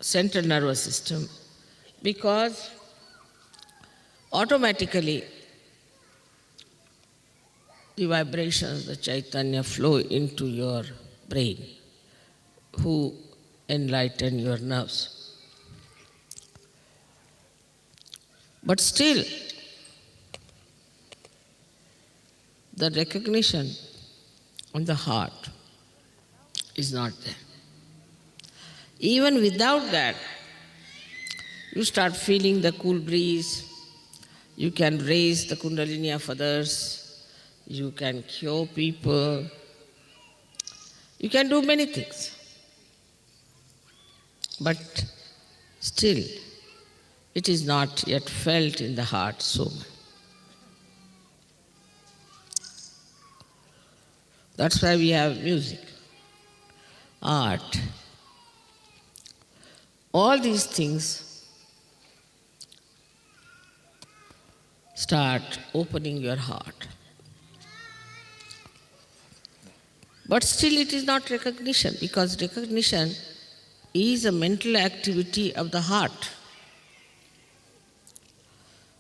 central nervous system, because automatically the vibrations, the Chaitanya flow into your brain, who enlighten your nerves. But still, the recognition on the heart is not there. Even without that, you start feeling the cool breeze, you can raise the Kundalini of others, you can cure people, you can do many things. But still, it is not yet felt in the heart so much. That's why we have music, art. All these things start opening your heart. But still it is not recognition, because recognition is a mental activity of the heart.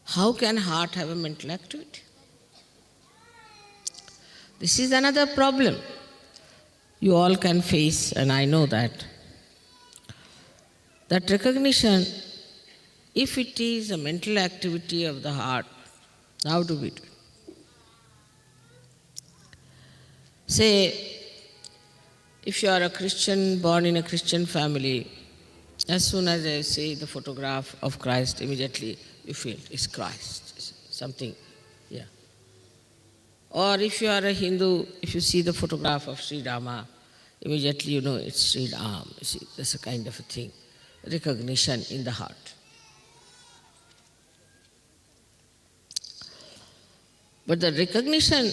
How can heart have a mental activity? This is another problem you all can face, and I know that. That recognition, if it is a mental activity of the heart, how do we do it? Say, if you are a Christian, born in a Christian family, as soon as I see the photograph of Christ, immediately you feel it's Christ, it's something, yeah. Or if you are a Hindu, if you see the photograph of Sri Rama, immediately you know it's Sri Ram. You see, that's a kind of a thing, recognition in the heart. But the recognition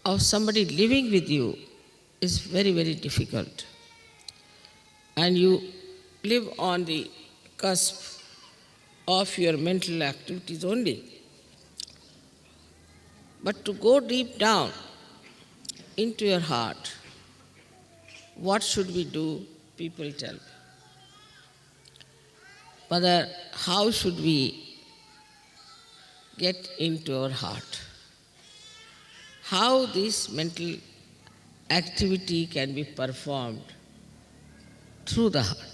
of somebody living with you is very, very difficult. And you live on the cusp of your mental activities only. But to go deep down into your heart, what should we do? People tell me. Mother, how should we get into our heart? How this mental activity can be performed through the heart?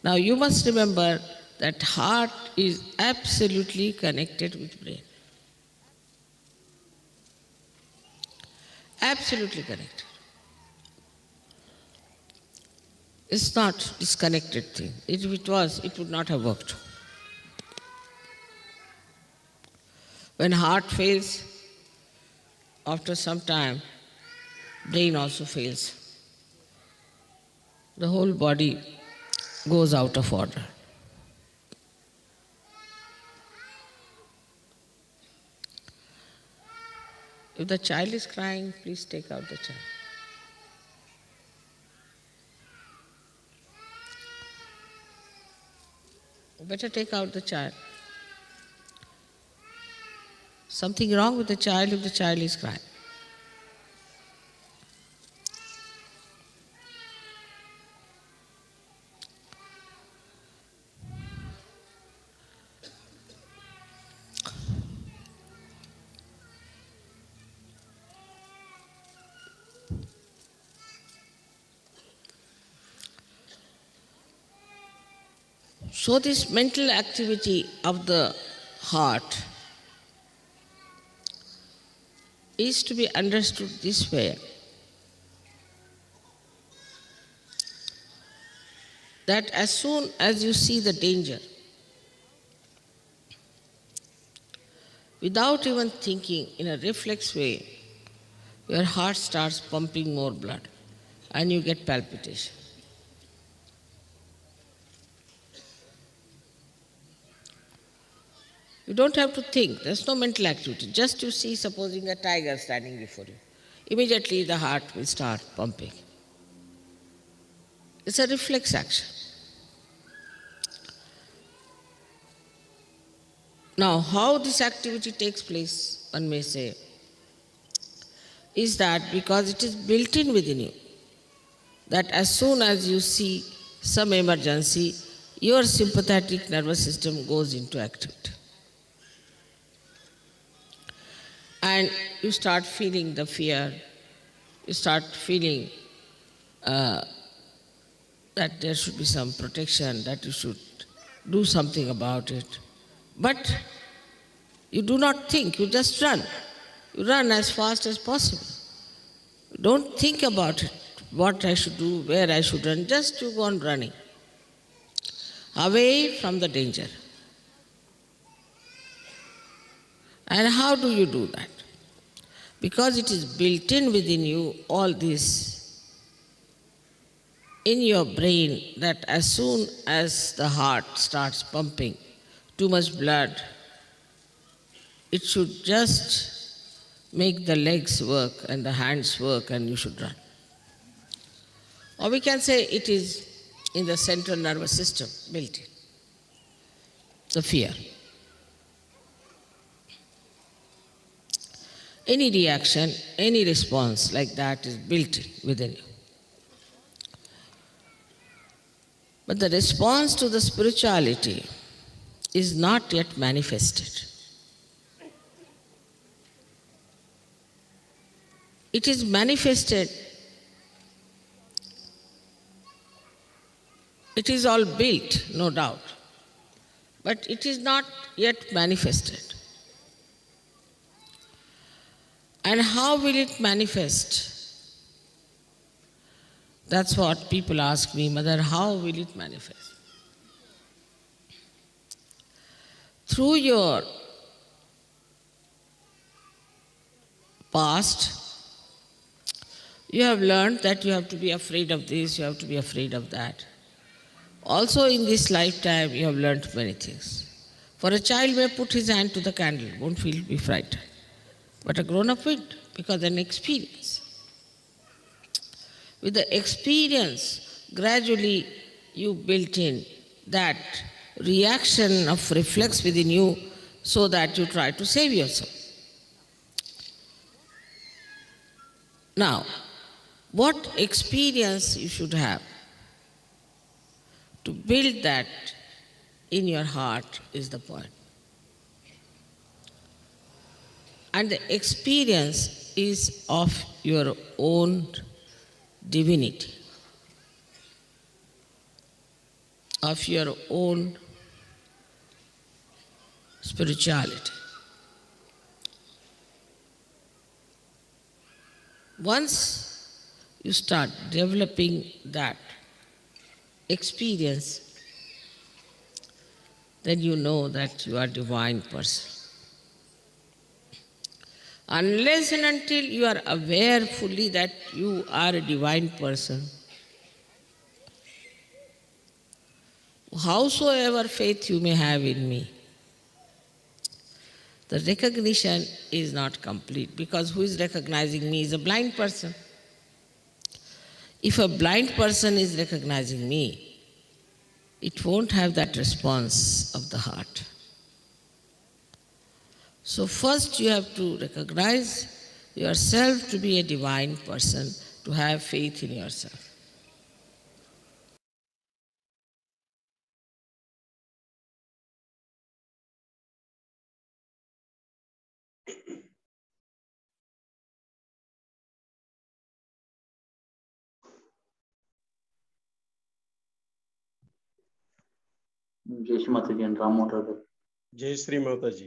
Now you must remember that heart is absolutely connected with brain. Absolutely connected. It's not disconnected thing. If it was, it would not have worked. When heart fails, after some time, brain also fails. The whole body goes out of order. If the child is crying, please take out the child. Better take out the child. Something wrong with the child if the child is crying. So this mental activity of the heart is to be understood this way, that as soon as you see the danger, without even thinking, in a reflex way, your heart starts pumping more blood and you get palpitation. You don't have to think, there's no mental activity. Just you see, supposing a tiger standing before you, immediately the heart will start pumping. It's a reflex action. Now, how this activity takes place, one may say, is that because it is built in within you, that as soon as you see some emergency, your sympathetic nervous system goes into activity. And you start feeling the fear, you start feeling that there should be some protection, that you should do something about it. But you do not think, you just run. You run as fast as possible. You don't think about it, what I should do, where I should run, just you go on running, away from the danger. And how do you do that? Because it is built in within you, all this, in your brain, that as soon as the heart starts pumping too much blood, it should just make the legs work and the hands work and you should run. Or we can say it is in the central nervous system built in, the fear. Any reaction, any response like that is built in within you. But the response to the spirituality is not yet manifested. It is manifested, it is all built, no doubt, but it is not yet manifested. And how will it manifest? That's what people ask me, Mother, how will it manifest? Through your past, you have learned that you have to be afraid of this, you have to be afraid of that. Also in this lifetime, you have learned many things. For a child may put his hand to the candle, won't be frightened. But a grown-up will, because an experience. With the experience, gradually you built in that reaction of reflex within you so that you try to save yourself. Now, what experience you should have to build that in your heart is the point. And the experience is of your own divinity, of your own spirituality. Once you start developing that experience, then you know that you are a divine person. Unless and until you are aware fully that you are a divine person, howsoever faith you may have in me, the recognition is not complete, because who is recognizing me is a blind person. If a blind person is recognizing me, it won't have that response of the heart. So first you have to recognize yourself to be a divine person, to have faith in yourself. జై శ్రీ మాతాజీ అండి, రామ్మోహన్ రావు గారు. జై శ్రీ మాతాజీ.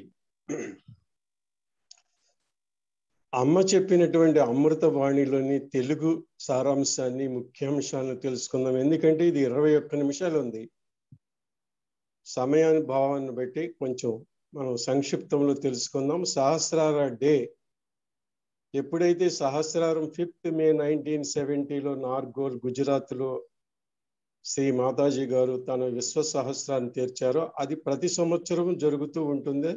అమ్మ చెప్పినటువంటి అమృతవాణిలోని తెలుగు సారాంశాన్ని, ముఖ్యాంశాలను తెలుసుకుందాం. ఎందుకంటే ఇది 21 నిమిషాలు ఉంది. సమయానుభావాన్ని బట్టి కొంచెం మనం సంక్షిప్తంలో తెలుసుకుందాం. సహస్రార డే, ఎప్పుడైతే సహస్రారం 5th May 1970లో నార్గోల్, గుజరాత్లో శ్రీ మాతాజీ గారు తన విశ్వ సహస్రాన్ని తెరిచారో, అది ప్రతి సంవత్సరం జరుగుతూ ఉంటుంది.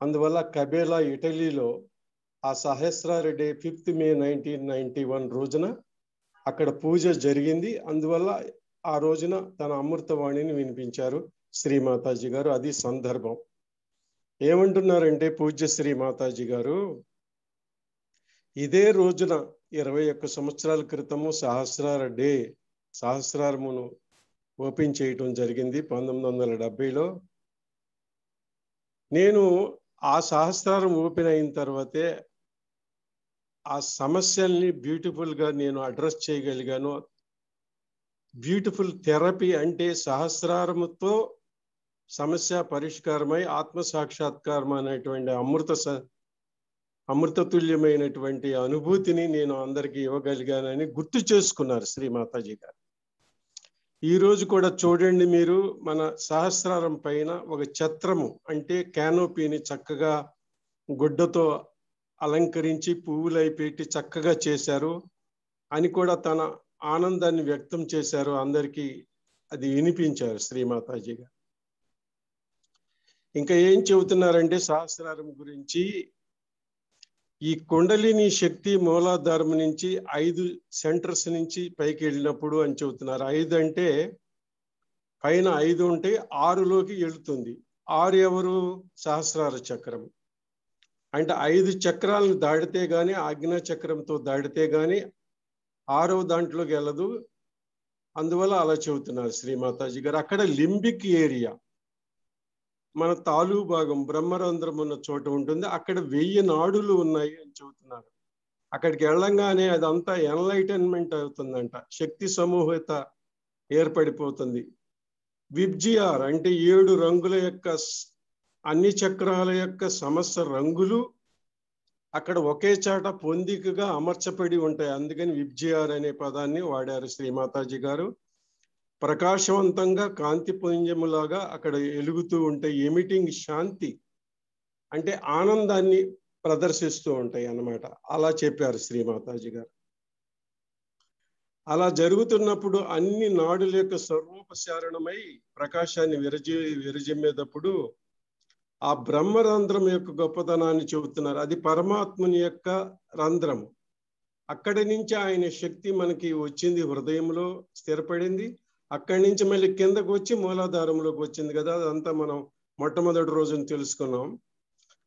అందువల్ల కబేలా, ఇటలీలో ఆ సహస్రార డే 5th May 1991 రోజున అక్కడ పూజ జరిగింది. అందువల్ల ఆ రోజున తన అమృతవాణిని వినిపించారు శ్రీ మాతాజీ గారు. అది సందర్భం. ఏమంటున్నారంటే పూజ్య శ్రీ మాతాజీ గారు, ఇదే రోజున 21 సంవత్సరాల క్రితము సహస్రార డే, సహస్రారమును ఓపెన్ చేయటం జరిగింది 1970లో. నేను ఆ సహస్రారం ఓపెన్ అయిన తర్వాతే ఆ సమస్యల్ని బ్యూటిఫుల్గా నేను అడ్రస్ చేయగలిగాను. బ్యూటిఫుల్ థెరపీ అంటే సహస్రారముతో సమస్య పరిష్కారమై ఆత్మ సాక్షాత్కారం అనేటువంటి అమృతతుల్యమైనటువంటి అనుభూతిని నేను అందరికీ ఇవ్వగలిగానని గుర్తు చేసుకున్నారు శ్రీ మాతాజీ గారు. ఈ రోజు కూడా చూడండి, మీరు మన సహస్రారం పైన ఒక ఛత్రము అంటే క్యానోపీని చక్కగా గుడ్డతో అలంకరించి పువ్వులై పెట్టి చక్కగా చేశారు అని కూడా తన ఆనందాన్ని వ్యక్తం చేశారు. అందరికీ అది వినిపించారు శ్రీ మాతాజీ గారు. ఇంకా ఏం చెబుతున్నారంటే సహస్రారం గురించి, ఈ కుండలిని శక్తి మూలాధారం నుంచి 5 సెంటర్స్ నుంచి పైకి వెళ్ళినప్పుడు అని చెబుతున్నారు. 5 అంటే పైన 5 ఉంటే 6లోకి వెళుతుంది. 6 ఎవరు? సహస్రార చక్రం. అంటే 5 చక్రాలను దాడితే గాని, ఆజ్ఞా చక్రంతో దాడితే గాని 6వ దాంట్లోకి వెళ్ళదు. అందువల్ల అలా చెబుతున్నారు శ్రీ మాతాజీ గారు. అక్కడ లింబిక్ ఏరియా, మన తాలూ భాగం, బ్రహ్మరంధ్రం ఉన్న చోట ఉంటుంది. అక్కడ 1000 నాడులు ఉన్నాయి అని చెబుతున్నారు. అక్కడికి వెళ్ళంగానే అదంతా ఎన్లైటన్మెంట్ అవుతుందంట, శక్తి సమూహత ఏర్పడిపోతుంది. విబ్జిఆర్ అంటే 7 రంగుల యొక్క, అన్ని చక్రాల యొక్క సమస్త రంగులు అక్కడ ఒకే చాట పొందికగా అమర్చబడి ఉంటాయి. అందుకని విబ్జిఆర్ అనే పదాన్ని వాడారు శ్రీ మాతాజీ గారు. ప్రకాశవంతంగా కాంతి పుంజములాగా అక్కడ వెలుగుతూ ఉంటాయి. ఎమిటింగ్ శాంతి అంటే ఆనందాన్ని ప్రదర్శిస్తూ ఉంటాయి అన్నమాట. అలా చెప్పారు శ్రీ మాతాజీ గారు. అలా జరుగుతున్నప్పుడు అన్ని నాడుల యొక్క స్వరూపశారణమై ప్రకాశాన్ని విరజిమ్మేటప్పుడు ఆ బ్రహ్మరంధ్రం యొక్క గొప్పతనాన్ని చెబుతున్నారు. అది పరమాత్మని యొక్క రంధ్రము. అక్కడి నుంచి ఆయన శక్తి మనకి వచ్చింది, హృదయంలో స్థిరపడింది. అక్కడి నుంచి మళ్ళీ కిందకు వచ్చి మూలాధారంలోకి వచ్చింది కదా. అదంతా మనం మొట్టమొదటి రోజున తెలుసుకున్నాం.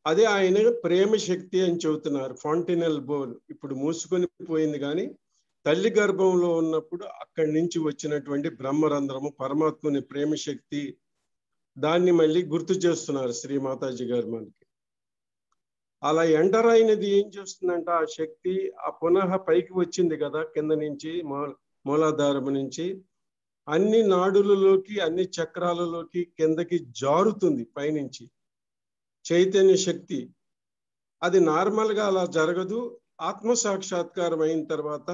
అదే ఆయన ప్రేమ శక్తి అని చెబుతున్నారు. ఫాంటినల్ బోల్ ఇప్పుడు మూసుకొని పోయింది, కానీ తల్లి గర్భంలో ఉన్నప్పుడు అక్కడి నుంచి వచ్చినటువంటి బ్రహ్మరంధ్రము, పరమాత్మని ప్రేమ శక్తి, దాన్ని మళ్ళీ గుర్తు చేస్తున్నారు శ్రీ మాతాజీ గారు మనకి. అలా ఎంటర్ అయినది ఏం చేస్తుందంట, ఆ శక్తి ఆ పునః పైకి వచ్చింది కదా కింద నుంచి, మూలాధారం నుంచి అన్ని నాడులలోకి, అన్ని చక్రాలలోకి కిందకి జారుతుంది పైనుంచి చైతన్య శక్తి. అది నార్మల్గా అలా జరగదు. ఆత్మ సాక్షాత్కారం అయిన తర్వాత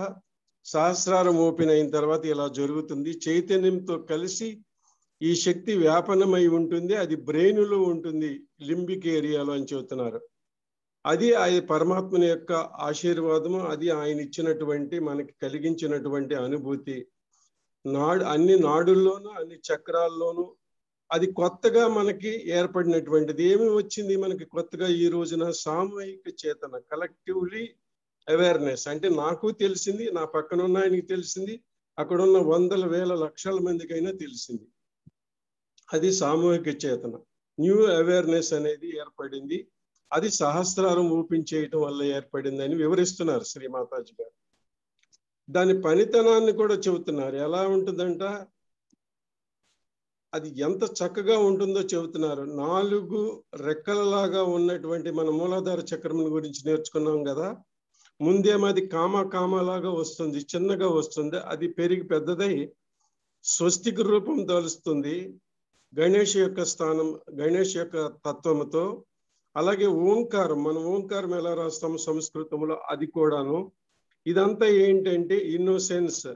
సహస్రారం ఓపెన్ అయిన తర్వాత ఇలా జరుగుతుంది. చైతన్యంతో కలిసి ఈ శక్తి వ్యాపనమై ఉంటుంది. అది బ్రెయిన్లో ఉంటుంది, లింబిక్ ఏరియాలో అని చెబుతున్నారు. అది పరమాత్మని యొక్క ఆశీర్వాదము. అది ఆయన ఇచ్చినటువంటి మనకి కలిగించినటువంటి అనుభూతి. అన్ని నాడుల్లోనూ అన్ని చక్రాల్లోనూ అది కొత్తగా మనకి ఏర్పడినటువంటిది. ఏమి వచ్చింది మనకి కొత్తగా ఈ రోజున? సామూహిక చేతన, కలెక్టివ్లీ అవేర్నెస్. అంటే నాకు తెలిసింది, నా పక్కన ఉన్న ఆయనకి తెలిసింది, అక్కడ ఉన్న వందల వేల లక్షల మందికైనా తెలిసింది. అది సామూహిక చేతన, న్యూ అవేర్నెస్ అనేది ఏర్పడింది. అది సహస్రారం ఓపెన్ చేయటం వల్ల ఏర్పడిందని వివరిస్తున్నారు శ్రీమాతాజీ గారు. దాని పనితనాన్ని కూడా చెబుతున్నారు. ఎలా ఉంటుందంట, అది ఎంత చక్కగా ఉంటుందో చెబుతున్నారు. 4 రెక్కలలాగా ఉన్నటువంటి మన మూలాధార చక్రం గురించి నేర్చుకున్నాం కదా. ముందేమది కామలాగా వస్తుంది, చిన్నగా వస్తుంది. అది పెరిగి పెద్దదై స్వస్తిక రూపం తలుస్తుంది గణేష్ యొక్క స్థానం, గణేష్ యొక్క తత్వముతో. అలాగే ఓంకారం, మనం ఓంకారం ఎలా రాస్తాము సంస్కృతంలో, అది కూడాను. ఇదంతా ఏంటంటే ఇన్నోసెన్స్,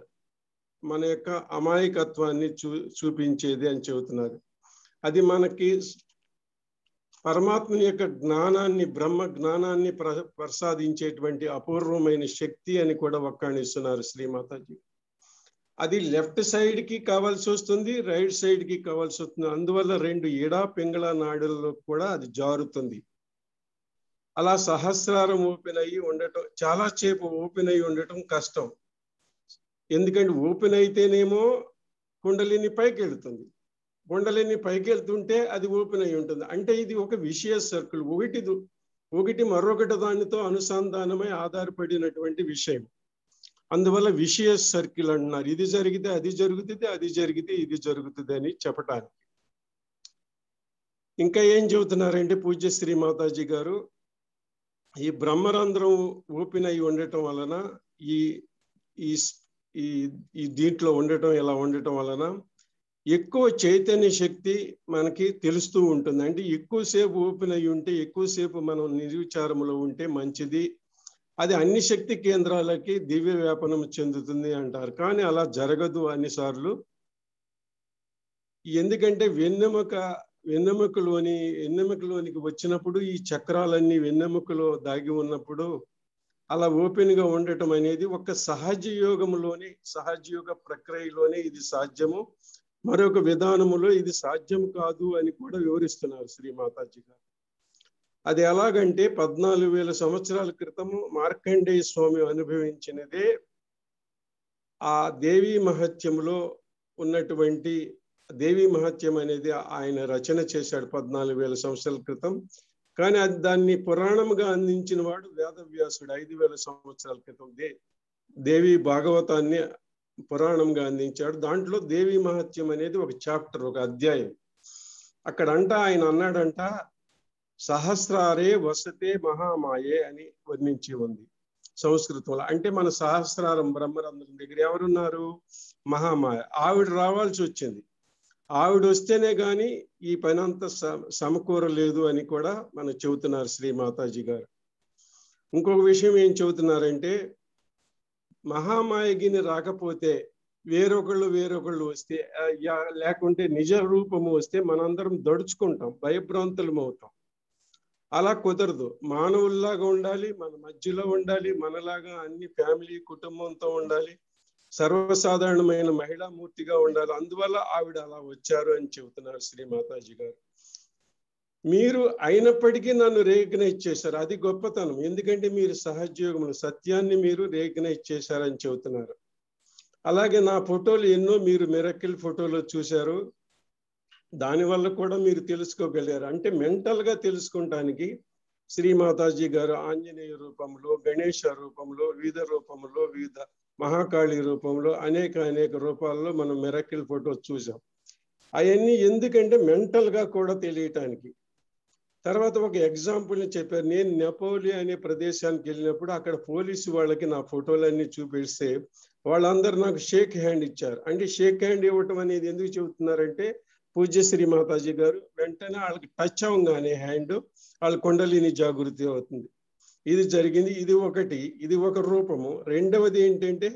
మన యొక్క అమాయకత్వాన్ని చూపించేది అని చెబుతున్నారు. అది మనకి పరమాత్మని యొక్క జ్ఞానాన్ని, బ్రహ్మ జ్ఞానాన్ని ప్రసాదించేటువంటి అపూర్వమైన శక్తి అని కూడా వక్కాణిస్తున్నారు శ్రీమాతాజీ. అది లెఫ్ట్ సైడ్ కి కావాల్సి వస్తుంది, రైట్ సైడ్ కి కావాల్సి వస్తుంది. అందువల్ల 2 ఎడా పింగళ నాడుల్లో కూడా అది జారుతుంది. అలా సహస్రారం ఓపెన్ అయ్యి ఉండటం, చాలా సేపు ఓపెన్ అయ్యి ఉండటం కష్టం. ఎందుకంటే ఓపెన్ అయితేనేమో కుండలిని పైకి వెళ్తుంది, కుండలిని పైకి వెళ్తుంటే అది ఓపెన్ అయి ఉంటుంది. అంటే ఇది ఒక విషయస్ సర్కిల్, ఒకటి మరొకటి దానితో అనుసంధానమై ఆధారపడినటువంటి విషయం. అందువల్ల విషయస్ సర్కిల్ అంటున్నారు. ఇది జరిగితే అది జరుగుతుంది, అది జరిగితే ఇది జరుగుతుంది అని చెప్పటానికి. ఇంకా ఏం చెబుతున్నారంటే పూజ్య శ్రీమాతాజీ గారు, ఈ బ్రహ్మరంధ్రం ఓపెన్ అయి ఉండటం వలన, ఈ దీంట్లో ఉండటం, ఇలా ఉండటం వలన ఎక్కువ చైతన్య శక్తి మనకి తెలుస్తూ ఉంటుంది. అంటే ఎక్కువసేపు ఓపెన్ అయి ఉంటే, ఎక్కువసేపు మనం నిర్విచారంలో ఉంటే మంచిది. అది అన్ని శక్తి కేంద్రాలకి దివ్య వ్యాపనం చెందుతుంది అంటారు. కానీ అలా జరగదు అన్నిసార్లు. ఎందుకంటే వెన్నెముకలోనికి వచ్చినప్పుడు, ఈ చక్రాలన్నీ వెన్నెముకలో దాగి ఉన్నప్పుడు అలా ఓపెన్ గా ఉండటం అనేది ఒక సహజ యోగ ప్రక్రియలోనే ఇది సాధ్యము. మరొక విధానములో ఇది సాధ్యం కాదు అని కూడా వివరిస్తున్నారు శ్రీమాతాజీ గారు. అది ఎలాగంటే 14,000 సంవత్సరాల క్రితము మార్కండేయ స్వామి అనుభవించినదే ఆ దేవీ మహత్యంలో ఉన్నటువంటి, దేవీ మహత్యం అనేది ఆయన రచన చేశాడు 14,000 సంవత్సరాల క్రితం. కానీ అది దాన్ని పురాణంగా అందించిన వాడు వేదవ్యాసుడు 5,000 సంవత్సరాల క్రితం దేవి భాగవతాన్ని పురాణంగా అందించాడు. దాంట్లో దేవి మహత్యం అనేది ఒక చాప్టర్, ఒక అధ్యాయం. అక్కడంట ఆయన అన్నాడంట, సహస్రారే వసతే మహామాయే అని వర్ణించి ఉంది సంస్కృతంలో. అంటే మన సహస్రారం బ్రహ్మరంధ్రం దగ్గర ఎవరున్నారు? మహామాయ. ఆవిడ రావాల్సి వచ్చింది. ఆవిడ వస్తేనే గాని ఈ పని అంతా సమకూరలేదు అని కూడా మనకు చెబుతున్నారు శ్రీమాతాజీ గారు. ఇంకొక విషయం ఏం చెబుతున్నారంటే, మహామాయగిని రాకపోతే వేరొకళ్ళు వస్తే, లేకుంటే నిజ రూపము వస్తే మనందరం దడుచుకుంటాం, భయభ్రాంతులం అవుతాం. అలా కుదరదు. మానవుల్లాగా ఉండాలి, మన మధ్యలో ఉండాలి, మనలాగా అన్ని ఫ్యామిలీ కుటుంబంతో ఉండాలి, సర్వసాధారణమైన మహిళామూర్తిగా ఉండాలి. అందువల్ల ఆవిడ అలా వచ్చారు అని చెబుతున్నారు శ్రీమాతాజీ గారు. మీరు అయినప్పటికీ నన్ను రికగ్నైజ్ చేశారు, అది గొప్పతనం. ఎందుకంటే మీరు సహజయోగములు, సత్యాన్ని మీరు రికగ్నైజ్ చేశారని చెబుతున్నారు. అలాగే నా ఫోటోలు ఎన్నో మీరు మిరకిల్ ఫోటోలో చూశారు, దానివల్ల కూడా మీరు తెలుసుకోగలిగారు. అంటే మెంటల్ గా తెలుసుకోవటానికి శ్రీమాతాజీ గారు ఆంజనేయ రూపంలో, గణేష రూపంలో, వివిధ రూపంలో, వివిధ మహాకాళి రూపంలో అనేక రూపాల్లో మనం మిరకిల్ ఫోటో చూసాం. అవన్నీ ఎందుకంటే మెంటల్ గా కూడా తెలియటానికి. తర్వాత ఒక ఎగ్జాంపుల్ చెప్పారు. నేను నెపోలి అనే ప్రదేశానికి వెళ్ళినప్పుడు అక్కడ పోలీసు వాళ్ళకి నా ఫోటోలన్నీ చూపిస్తే వాళ్ళందరూ నాకు షేక్ హ్యాండ్ ఇచ్చారు. అంటే షేక్ హ్యాండ్ ఇవ్వటం అనేది ఎందుకు చెబుతున్నారంటే, పూజ్య శ్రీ మాతాజీ గారు వెంటనే వాళ్ళకి టచ్ అవ్వగానే హ్యాండ్ వాళ్ళ కుండలిని జాగృతి అవుతుంది. ఇది జరిగింది. ఇది ఒక రూపము. రెండవది ఏంటంటే,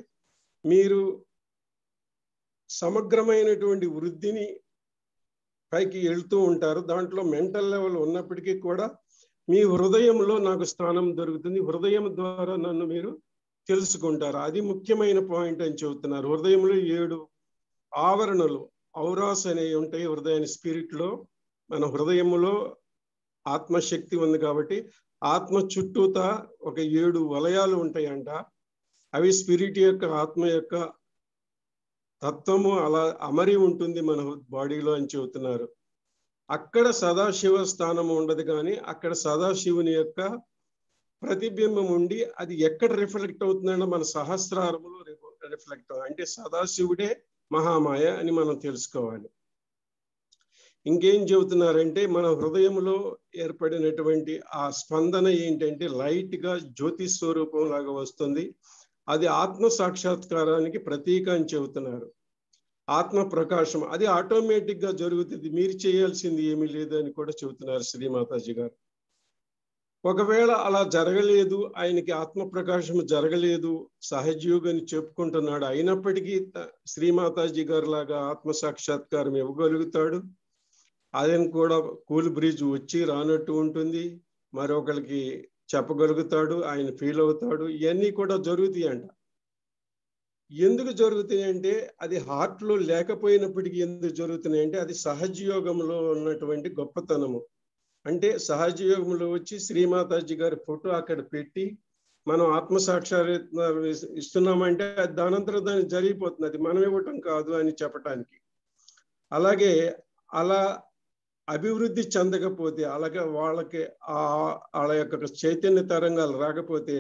మీరు సమగ్రమైనటువంటి వృద్ధిని పైకి వెళ్తూ ఉంటారు. దాంట్లో మెంటల్ లెవెల్ ఉన్నప్పటికీ కూడా మీ హృదయంలో నాకు స్థానం దొరుకుతుంది, హృదయం ద్వారా నన్ను మీరు తెలుసుకుంటారు. అది ముఖ్యమైన పాయింట్ అని చెబుతున్నారు. హృదయంలో 7 ఆవరణలు ఔరాస్ అనేవి ఉంటాయి. హృదయాన్ని స్పిరిట్లో మన హృదయంలో ఆత్మశక్తి ఉంది కాబట్టి ఆత్మ చుట్టూతా ఒక 7 వలయాలు ఉంటాయంట. అవి స్పిరిట్ యొక్క ఆత్మ యొక్క తత్వము అలా అమరి ఉంటుంది మన బాడీలో అని చెబుతున్నారు. అక్కడ సదాశివ స్థానం ఉండదు, కానీ అక్కడ సదాశివుని యొక్క ప్రతిబింబం ఉండి అది ఎక్కడ రిఫ్లెక్ట్ అవుతుందంటే మన సహస్రారములో రిఫ్లెక్ట్ అవుతుంది. అంటే సదాశివుడే మహామాయ అని మనం తెలుసుకోవాలి. ఇంకేం చెబుతున్నారంటే మన హృదయంలో ఏర్పడినటువంటి ఆ స్పందన ఏంటంటే లైట్ గా జ్యోతి స్వరూపం లాగా వస్తుంది. అది ఆత్మ సాక్షాత్కారానికి ప్రతీక అని చెబుతున్నారు. ఆత్మ ప్రకాశం అది ఆటోమేటిక్ గా జరుగుతుంది, మీరు చేయాల్సింది ఏమీ లేదు అని కూడా చెబుతున్నారు శ్రీమాతాజీ గారు. ఒకవేళ అలా జరగలేదు, ఆయనకి ఆత్మ ప్రకాశం జరగలేదు, సహజయోగని చెప్పుకుంటున్నాడు, అయినప్పటికీ శ్రీమాతాజీ గారు లాగా ఆత్మ సాక్షాత్కారం ఇవ్వగలుగుతాడు. ఆయన కూడా కూల్ బ్రిడ్జ్ వచ్చి రానట్టు ఉంటుంది, మరొకరికి చెప్పగలుగుతాడు, ఆయన ఫీల్ అవుతాడు. ఇవన్నీ కూడా జరుగుతాయి అంట. ఎందుకు జరుగుతాయి అంటే అది హార్ట్ లో లేకపోయినప్పటికీ ఎందుకు జరుగుతున్నాయి అంటే అది సహజయోగంలో ఉన్నటువంటి గొప్పతనము. అంటే సహజయోగంలో వచ్చి శ్రీమాతాజీ గారి ఫోటో అక్కడ పెట్టి మనం ఆత్మసాక్షాత్కారం ఇస్తున్నామంటే దానంతరం దాన్ని జరిగిపోతుంది, అది మనం ఇవ్వటం కాదు అని చెప్పటానికి. అలాగే అలా అభివృద్ధి చెందకపోతే, అలాగే వాళ్ళకి వాళ్ళ యొక్క చైతన్య తరంగాలు రాకపోతే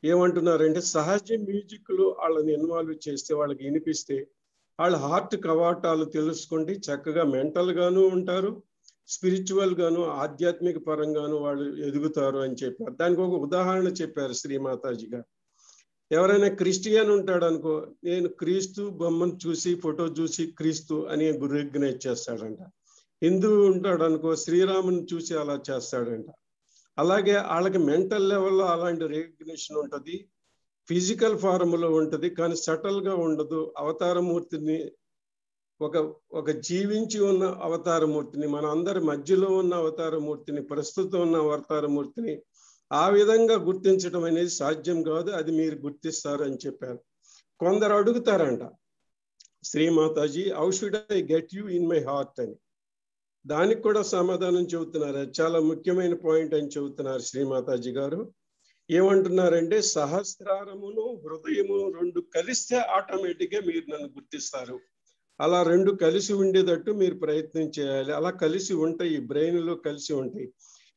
ఏమంటున్నారంటే సహజ మ్యూజిక్ లో వాళ్ళని ఇన్వాల్వ్ చేస్తే, వాళ్ళకి వినిపిస్తే వాళ్ళ హార్ట్ కవాటాలు తెలుసుకుంటే చక్కగా మెంటల్ గాను ఉంటారు, స్పిరిచువల్ గాను ఆధ్యాత్మిక పరంగాను వాళ్ళు ఎదుగుతారు అని చెప్పారు. దానికి ఒక ఉదాహరణ చెప్పారు శ్రీమాతాజీ గారు. ఎవరైనా క్రిస్టియన్ ఉంటాడు అనుకో, నేను క్రీస్తు బొమ్మను చూసి ఫోటో చూసి క్రీస్తు అని రికగ్నైజ్ చేస్తాడంట. హిందువు ఉంటాడు అనుకో, శ్రీరాముని చూసి అలా చేస్తాడంట. అలాగే వాళ్ళకి మెంటల్ లెవెల్లో అలాంటి రికగ్నిషన్ ఉంటుంది, ఫిజికల్ ఫారంలో ఉంటుంది, కానీ సటల్ గా ఉండదు. అవతారమూర్తిని ఒక జీవించి ఉన్న అవతారమూర్తిని, మన అందరి మధ్యలో ఉన్న అవతారమూర్తిని, ప్రస్తుతం ఉన్న అవతారమూర్తిని ఆ విధంగా గుర్తించడం అనేది సాధ్యం కాదు, అది మీరు గుర్తిస్తారు అని చెప్పారు. కొందరు అడుగుతారంట Shrimataji, how should I get you in my heart అని. దానికి కూడా సమాధానం చెబుతున్నారు. చాలా ముఖ్యమైన పాయింట్ అని చెబుతున్నారు శ్రీమాతాజీ గారు. ఏమంటున్నారంటే సహస్రారమును హృదయము 2 కలిస్తే ఆటోమేటిక్గా మీరు నన్ను గుర్తిస్తారు. అలా 2 కలిసి ఉండేటట్టు మీరు ప్రయత్నం చేయాలి. అలా కలిసి ఉంటాయి, బ్రెయిన్ లో కలిసి ఉంటాయి.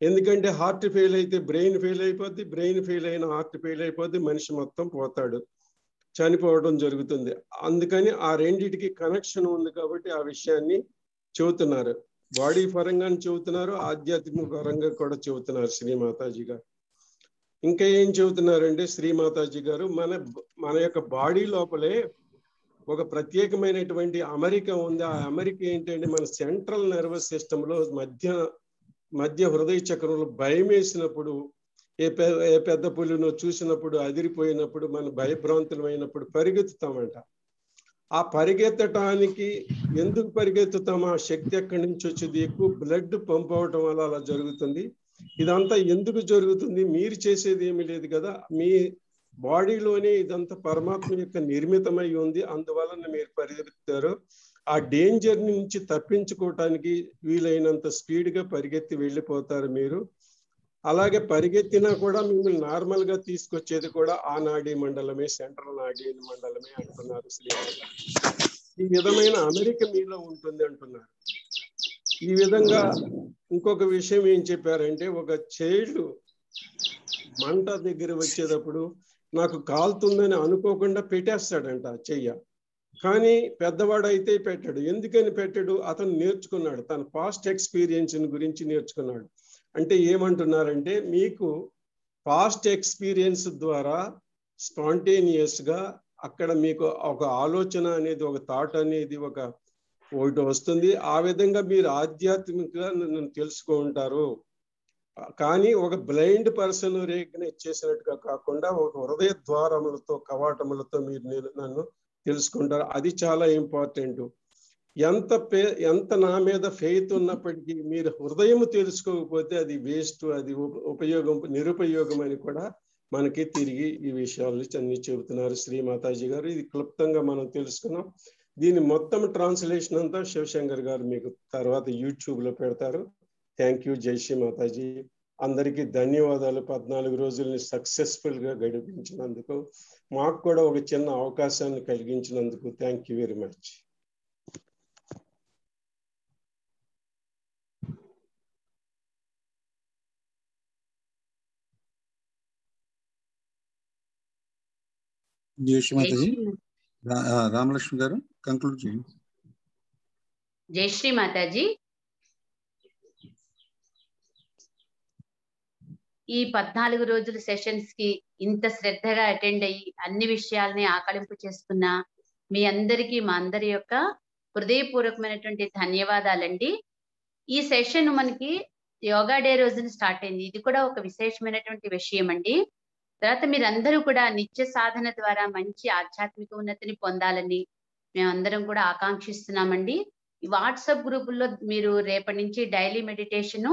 ఎందుకంటే హార్ట్ ఫెయిల్ అయితే బ్రెయిన్ ఫెయిల్ అయిపోద్ది, బ్రెయిన్ ఫెయిల్ అయిన హార్ట్ ఫెయిల్ అయిపోద్ది, మనిషి మొత్తం పోతాడు, చనిపోవడం జరుగుతుంది. అందుకని ఆ రెండిటికి కనెక్షన్ ఉంది కాబట్టి ఆ విషయాన్ని చెబుతున్నారు. బాడీ పరంగా చెబుతున్నారు, ఆధ్యాత్మిక పరంగా కూడా చెబుతున్నారు శ్రీమాతాజీ గారు. ఇంకా ఏం చెబుతున్నారంటే శ్రీమాతాజీ గారు, మన యొక్క బాడీ లోపలే ఒక ప్రత్యేకమైనటువంటి అమరిక ఉంది. ఆ అమరిక ఏంటంటే మన సెంట్రల్ నర్వస్ సిస్టమ్ లో మధ్య హృదయ చక్రంలో భయం వేసినప్పుడు, ఏ పెద్ద పులినో చూసినప్పుడు, అదిరిపోయినప్పుడు, మన భయభ్రాంతులు అయినప్పుడు పరిగెత్తుతామంట. ఆ పరిగెత్తటానికి ఎందుకు పరిగెత్తుతాం, ఆ శక్తి ఎక్కడి నుంచి వచ్చింది, ఎక్కువ బ్లడ్ పంప్ అవటం వల్ల అలా జరుగుతుంది. ఇదంతా ఎందుకు జరుగుతుంది, మీరు చేసేది ఏమీ లేదు కదా, మీ బాడీలోనే ఇదంతా పరమాత్మ యొక్క నిర్మితమై ఉంది, అందువలన మీరు పరిగెత్తారు. ఆ డేంజర్ నుంచి తప్పించుకోవటానికి వీలైనంత స్పీడ్ గా పరిగెత్తి వెళ్ళిపోతారు మీరు. అలాగే పరిగెత్తినా కూడా మిమ్మల్ని నార్మల్ గా తీసుకొచ్చేది కూడా ఆ నాడీ మండలమే, సెంట్రల్ నాడీ మండలమే అంటున్నారు శ్రీమాత. ఈ విధమైన అమెరిక మీలో ఉంటుంది అంటున్నారు. ఈ విధంగా ఇంకొక విషయం ఏం చెప్పారంటే, ఒక చైల్డ్ మంట దగ్గర వచ్చేటప్పుడు నాకు కాలుతుందని అనుకోకుండా పెట్టేస్తాడంట చెయ్య, కానీ పెద్దవాడు అయితే పెట్టాడు. ఎందుకని పెట్టాడు, అతను నేర్చుకున్నాడు, తన పాస్ట్ ఎక్స్పీరియన్స్ గురించి నేర్చుకున్నాడు. అంటే ఏమంటున్నారంటే, మీకు పాస్ట్ ఎక్స్పీరియన్స్ ద్వారా స్పాంటేనియస్ గా అక్కడ మీకు ఒక ఆలోచన అనేది, ఒక థాట్ అనేది ఒకటి వస్తుంది. ఆ విధంగా మీరు ఆధ్యాత్మికంగా నన్ను తెలుసుకుంటారు. కానీ ఒక బ్లైండ్ పర్సన్ రికగ్నైజ్ చేసినట్టుగా కాకుండా ఒక హృదయ ద్వారములతో కవాటములతో మీరు నన్ను తెలుసుకుంటారు. అది చాలా ఇంపార్టెంట్. ఎంత నా మీద ఫెయిత్ ఉన్నప్పటికీ మీరు హృదయం తెలుసుకోకపోతే అది వేస్ట్, అది నిరుపయోగం అని కూడా మనకి తిరిగి ఈ విషయాలు అన్ని చెబుతున్నారు శ్రీ మాతాజీ గారు. ఇది క్లుప్తంగా మనం తెలుసుకున్నాం. దీని మొత్తం ట్రాన్స్లేషన్ అంతా శివశంకర్ గారు మీకు తర్వాత యూట్యూబ్ లో పెడతారు. Thank you. జై శ్రీ మాతాజీ. అందరికీ ధన్యవాదాలు. 14 రోజుల్ని సక్సెస్ఫుల్ గా గడిపించినందుకు, మాకు కూడా ఒక చిన్న అవకాశాన్ని కలిగించినందుకు థ్యాంక్ యూ వెరీ మచ్. జై శ్రీ మాతాజీ. రామలక్ష్మి గారు కంక్లూడ్ చేయండి. జై శ్రీ మాతాజీ. ఈ 14 రోజుల సెషన్స్ కి ఇంత శ్రద్ధగా అటెండ్ అయ్యి అన్ని విషయాల్ని ఆకలింపు చేసుకున్న మీ అందరికీ మా అందరి యొక్క హృదయపూర్వకమైనటువంటి ధన్యవాదాలండి. ఈ సెషన్ మనకి యోగా డే రోజున స్టార్ట్ అయింది. ఇది కూడా ఒక విశేషమైనటువంటి విషయం అండి. తర్వాత మీరందరూ కూడా నిత్య సాధన ద్వారా మంచి ఆధ్యాత్మిక ఉన్నతిని పొందాలని మేమందరం కూడా ఆకాంక్షిస్తున్నామండి. ఈ వాట్సాప్ గ్రూపుల్లో మీరు రేపటి నుంచి డైలీ మెడిటేషన్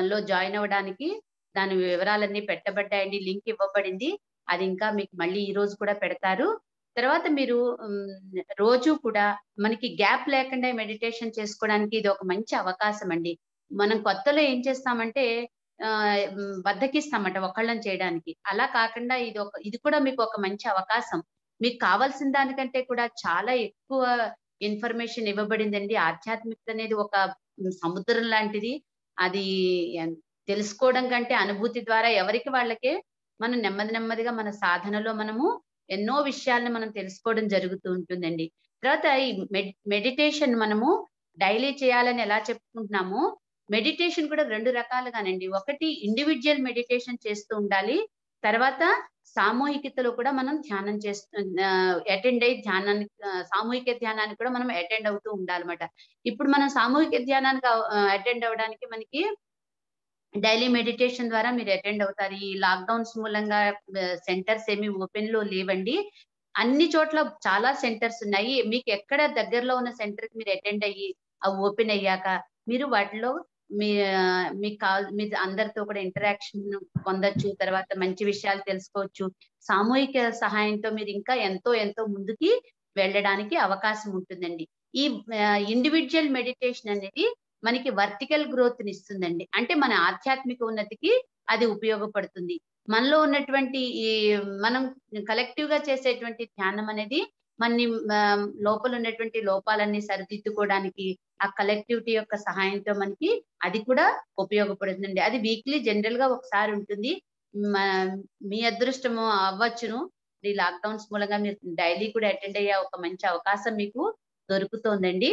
లో జాయిన్ అవ్వడానికి దాని వివరాలన్నీ పెట్టబడ్డాయండి. లింక్ ఇవ్వబడింది. అది ఇంకా మీకు మళ్ళీ ఈ రోజు కూడా పెడతారు. తర్వాత మీరు రోజు కూడా మనకి గ్యాప్ లేకుండా మెడిటేషన్ చేసుకోవడానికి ఇది ఒక మంచి అవకాశం అండి. మనం కొత్తలో ఏం చేస్తామంటే బద్దకిస్తామట ఒకళ్ళని చేయడానికి. అలా కాకుండా ఇది కూడా మీకు ఒక మంచి అవకాశం. మీకు కావాల్సిన దానికంటే కూడా చాలా ఎక్కువ ఇన్ఫర్మేషన్ ఇవ్వబడిందండి. ఆధ్యాత్మికత అనేది ఒక సముద్రం లాంటిది. అది తెలుసుకోవడం కంటే అనుభూతి ద్వారా ఎవరికి వాళ్ళకే మనం నెమ్మదిగా మన సాధనలో మనము ఎన్నో విషయాలను మనం తెలుసుకోవడం జరుగుతూ ఉంటుందండి. తర్వాత ఈ మెడిటేషన్ మనము డైలీ చేయాలని ఎలా చెప్పుకుంటున్నామో, మెడిటేషన్ కూడా 2 రకాలుగానండి. ఒకటి ఇండివిజువల్ మెడిటేషన్ చేస్తూ ఉండాలి. తర్వాత సామూహికతలో కూడా మనం ధ్యానం అటెండ్ అయ్యి సామూహిక ధ్యానానికి కూడా మనం అటెండ్ అవుతూ ఉండాలన్నమాట. ఇప్పుడు మనం సామూహిక ధ్యానానికి అటెండ్ అవ్వడానికి మనకి డైలీ మెడిటేషన్ ద్వారా మీరు అటెండ్ అవుతారు. ఈ లాక్డౌన్స్ మూలంగా సెంటర్స్ ఏమి ఓపెన్ లో లేవండి. అన్ని చోట్ల చాలా సెంటర్స్ ఉన్నాయి. మీకు ఎక్కడ దగ్గరలో ఉన్న సెంటర్ కి మీరు అటెండ్ అయ్యి అవి ఓపెన్ అయ్యాక మీరు వాటిలో మీరు అందరితో కూడా ఇంటరాక్షన్ పొందొచ్చు. తర్వాత మంచి విషయాలు తెలుసుకోవచ్చు. సామూహిక సహాయంతో మీరు ఇంకా ఎంతో ముందుకి వెళ్ళడానికి అవకాశం ఉంటుందండి. ఈ ఇండివిజువల్ మెడిటేషన్ అనేది మనకి వర్టికల్ గ్రోత్ ని ఇస్తుందండి. అంటే మన ఆధ్యాత్మిక ఉన్నతికి అది ఉపయోగపడుతుంది. మనలో ఉన్నటువంటి మనం కలెక్టివ్ గా చేసేటువంటి ధ్యానం అనేది మన లోపల ఉన్నటువంటి లోపాలన్నీ సరిదిద్దుకోవడానికి ఆ కలెక్టివిటీ యొక్క సహాయంతో మనకి అది కూడా ఉపయోగపడుతుందండి. అది వీక్లీ జనరల్ గా ఒకసారి ఉంటుంది. మీ అదృష్టము అవ్వచ్చును. ఈ లాక్డౌన్స్ మూలంగా మీరు డైలీ కూడా అటెండ్ అయ్యే ఒక మంచి అవకాశం మీకు దొరుకుతోందండి.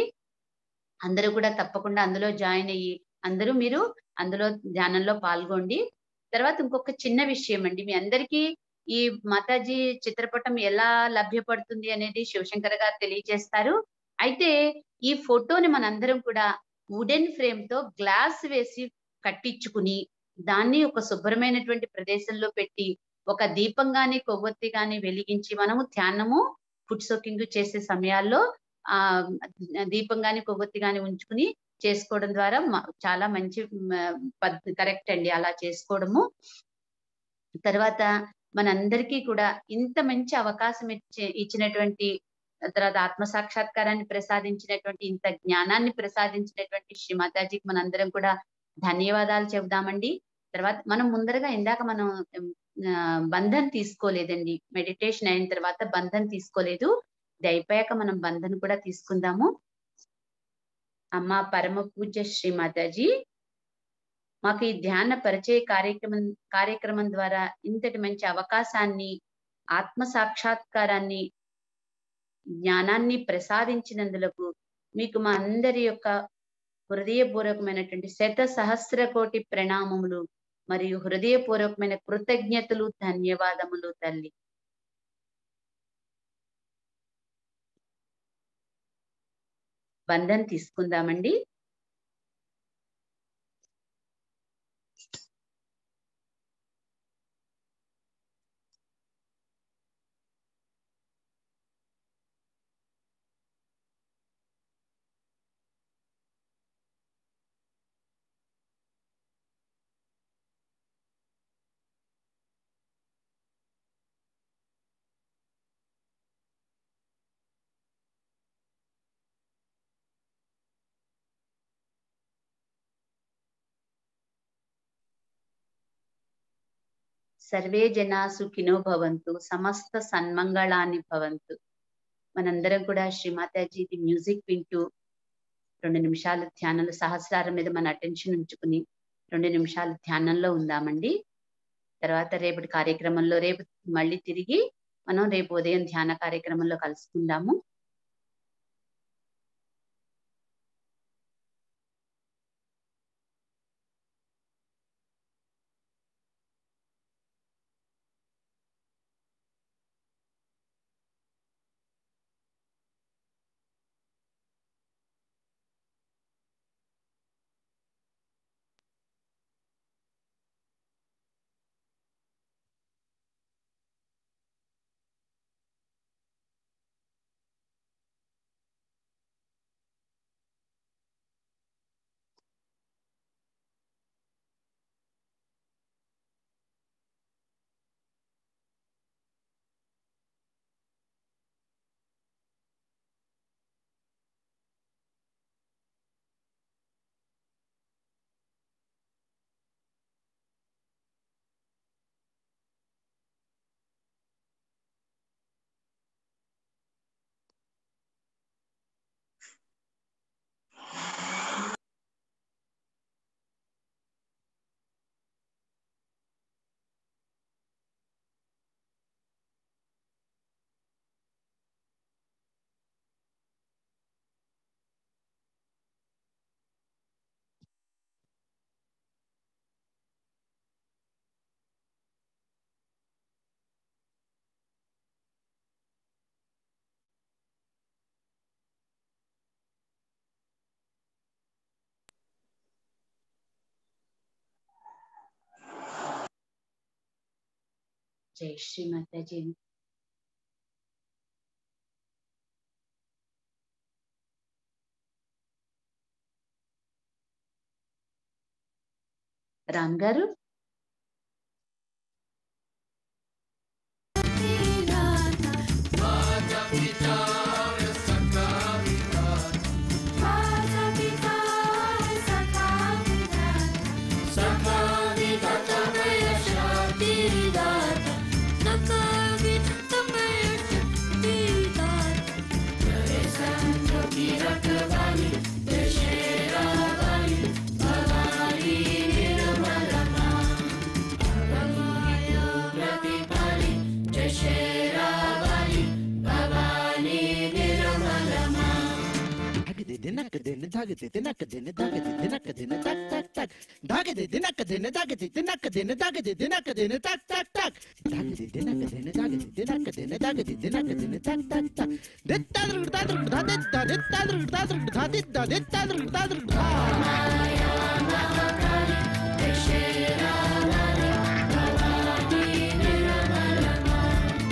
అందరూ కూడా తప్పకుండా అందులో జాయిన్ అయ్యి మీరు అందులో ధ్యానంలో పాల్గొండి. తర్వాత ఇంకొక చిన్న విషయం అండి, మీ అందరికీ ఈ మాతాజీ చిత్రపటం ఎలా లభ్యపడుతుంది అనేది శివశంకర్ గారు తెలియజేస్తారు. అయితే ఈ ఫోటోని మనందరం కూడా వుడెన్ ఫ్రేమ్ తో గ్లాస్ వేసి కట్టించుకుని దాన్ని ఒక శుభ్రమైనటువంటి ప్రదేశంలో పెట్టి ఒక దీపం గాని కొవ్వొత్తి గాని వెలిగించి మనము ధ్యానము ఫుడ్ సోకింగ్ చేసే సమయాల్లో దీపం గాని కొవ్వొత్తి గాని ఉంచుకుని చేసుకోవడం ద్వారా చాలా మంచి కరెక్ట్ అండి అలా చేసుకోవడము. తర్వాత మనందరికీ కూడా ఇంత మంచి అవకాశం ఇచ్చినటువంటి, తర్వాత ఆత్మ సాక్షాత్కారాన్ని ప్రసాదించినటువంటి, ఇంత జ్ఞానాన్ని ప్రసాదించినటువంటి శ్రీ మాతాజీకి మనందరం కూడా ధన్యవాదాలు చెబుదామండి. తర్వాత మనం ముందరగా ఇందాక మనం బంధన్ తీసుకోలేదండి. మెడిటేషన్ అయిన తర్వాత బంధన్ తీసుకోలేదు. ఇది అయిపోయాక మనం బంధన్ కూడా తీసుకుందాము. అమ్మ పరమ పూజ్య శ్రీ మాతాజీ, మాకు ఈ ధ్యాన పరిచయ కార్యక్రమం ద్వారా ఇంతటి మంచి అవకాశాన్ని, ఆత్మ సాక్షాత్కారాన్ని, జ్ఞానాన్ని ప్రసాదించినందులకు మీకు మా అందరి యొక్క హృదయపూర్వకమైనటువంటి 1,000,000,000,000 ప్రణామములు మరియు హృదయపూర్వకమైన కృతజ్ఞతలు, ధన్యవాదములు తల్లి. బంధన్ తీసుకుందామండి. సర్వే జనా సుఖినో భవంతు, సమస్త సన్మంగళాన్ని భవంతు. మనందరం కూడా శ్రీమాతాజీది మ్యూజిక్ వింటూ 2 నిమిషాలు ధ్యానంలో సహస్రారం మీద మన అటెన్షన్ ఉంచుకుని 2 నిమిషాలు ధ్యానంలో ఉందామండి. తర్వాత రేపటి కార్యక్రమంలో రేపు మళ్ళీ తిరిగి మనం రేపు ఉదయం ధ్యాన కార్యక్రమంలో కలుసుకుందాము. జై శ్రీ మాతాజీ. రామ్ గారు, दिनक दिन धागते दिनक दिन धागते दिनक दिन तक तक तक धागते दिनक दिन धागते दिनक दिन धागते दिनक दिन तक तक तक धागते दिनक दिन धागते दिनक दिन धागते दिनक दिन तक तक तक दित्ता रुड़ता रुड़ता दित्ता दित्ता रुड़ता रुड़ता दित्ता दित्ता रुड़ता रुड़ता माया महाकाली दशेरा वाली भवानी निर्मलमा निर्मलमा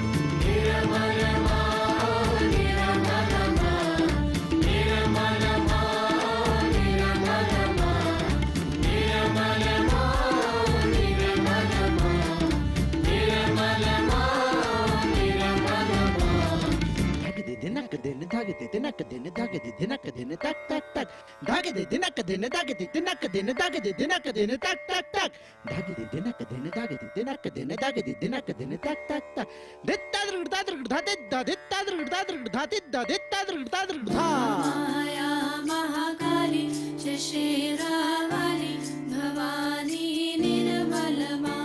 दिनक दिन धागते दिनक दिन धागते दिनक दिन तक तक तक धागते दिनक दिन धागते दिनक दिन धागते दिनक दिन तक तक तक धागते दिनक दिन धागते दिनक दिन धागते दिनक दिन तक तक तक दित्ता रुड़ता रुड़ता दित्ता दित्ता रुड़ता रुड़ता दित्ता दित्ता रुड़ता रुड़ता माया महाकाली दशेरा वाली भवानी निर्मलमा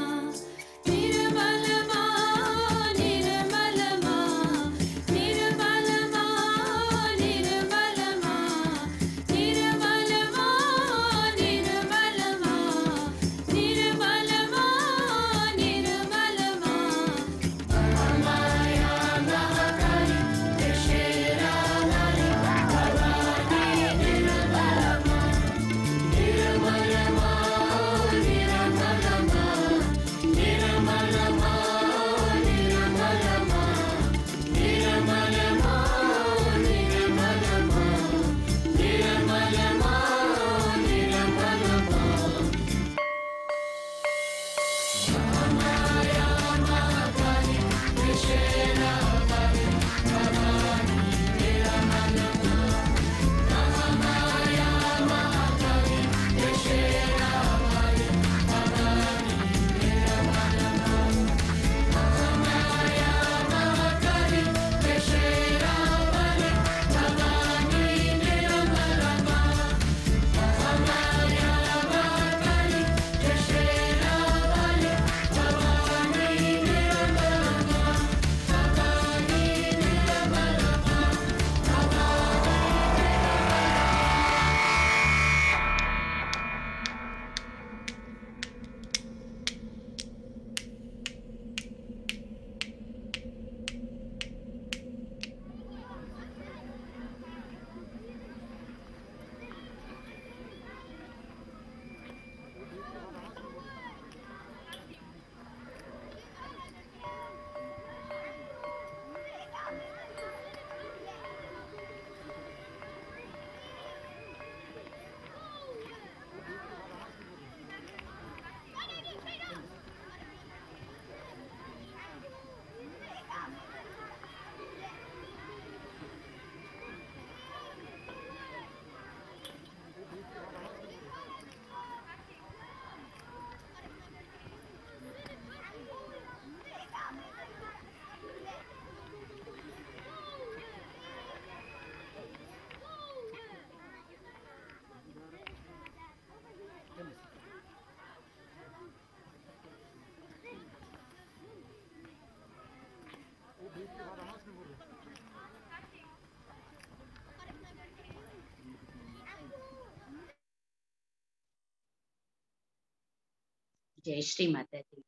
निर्मलमा निर्मलमा జై శ్రీ మాతాజీ.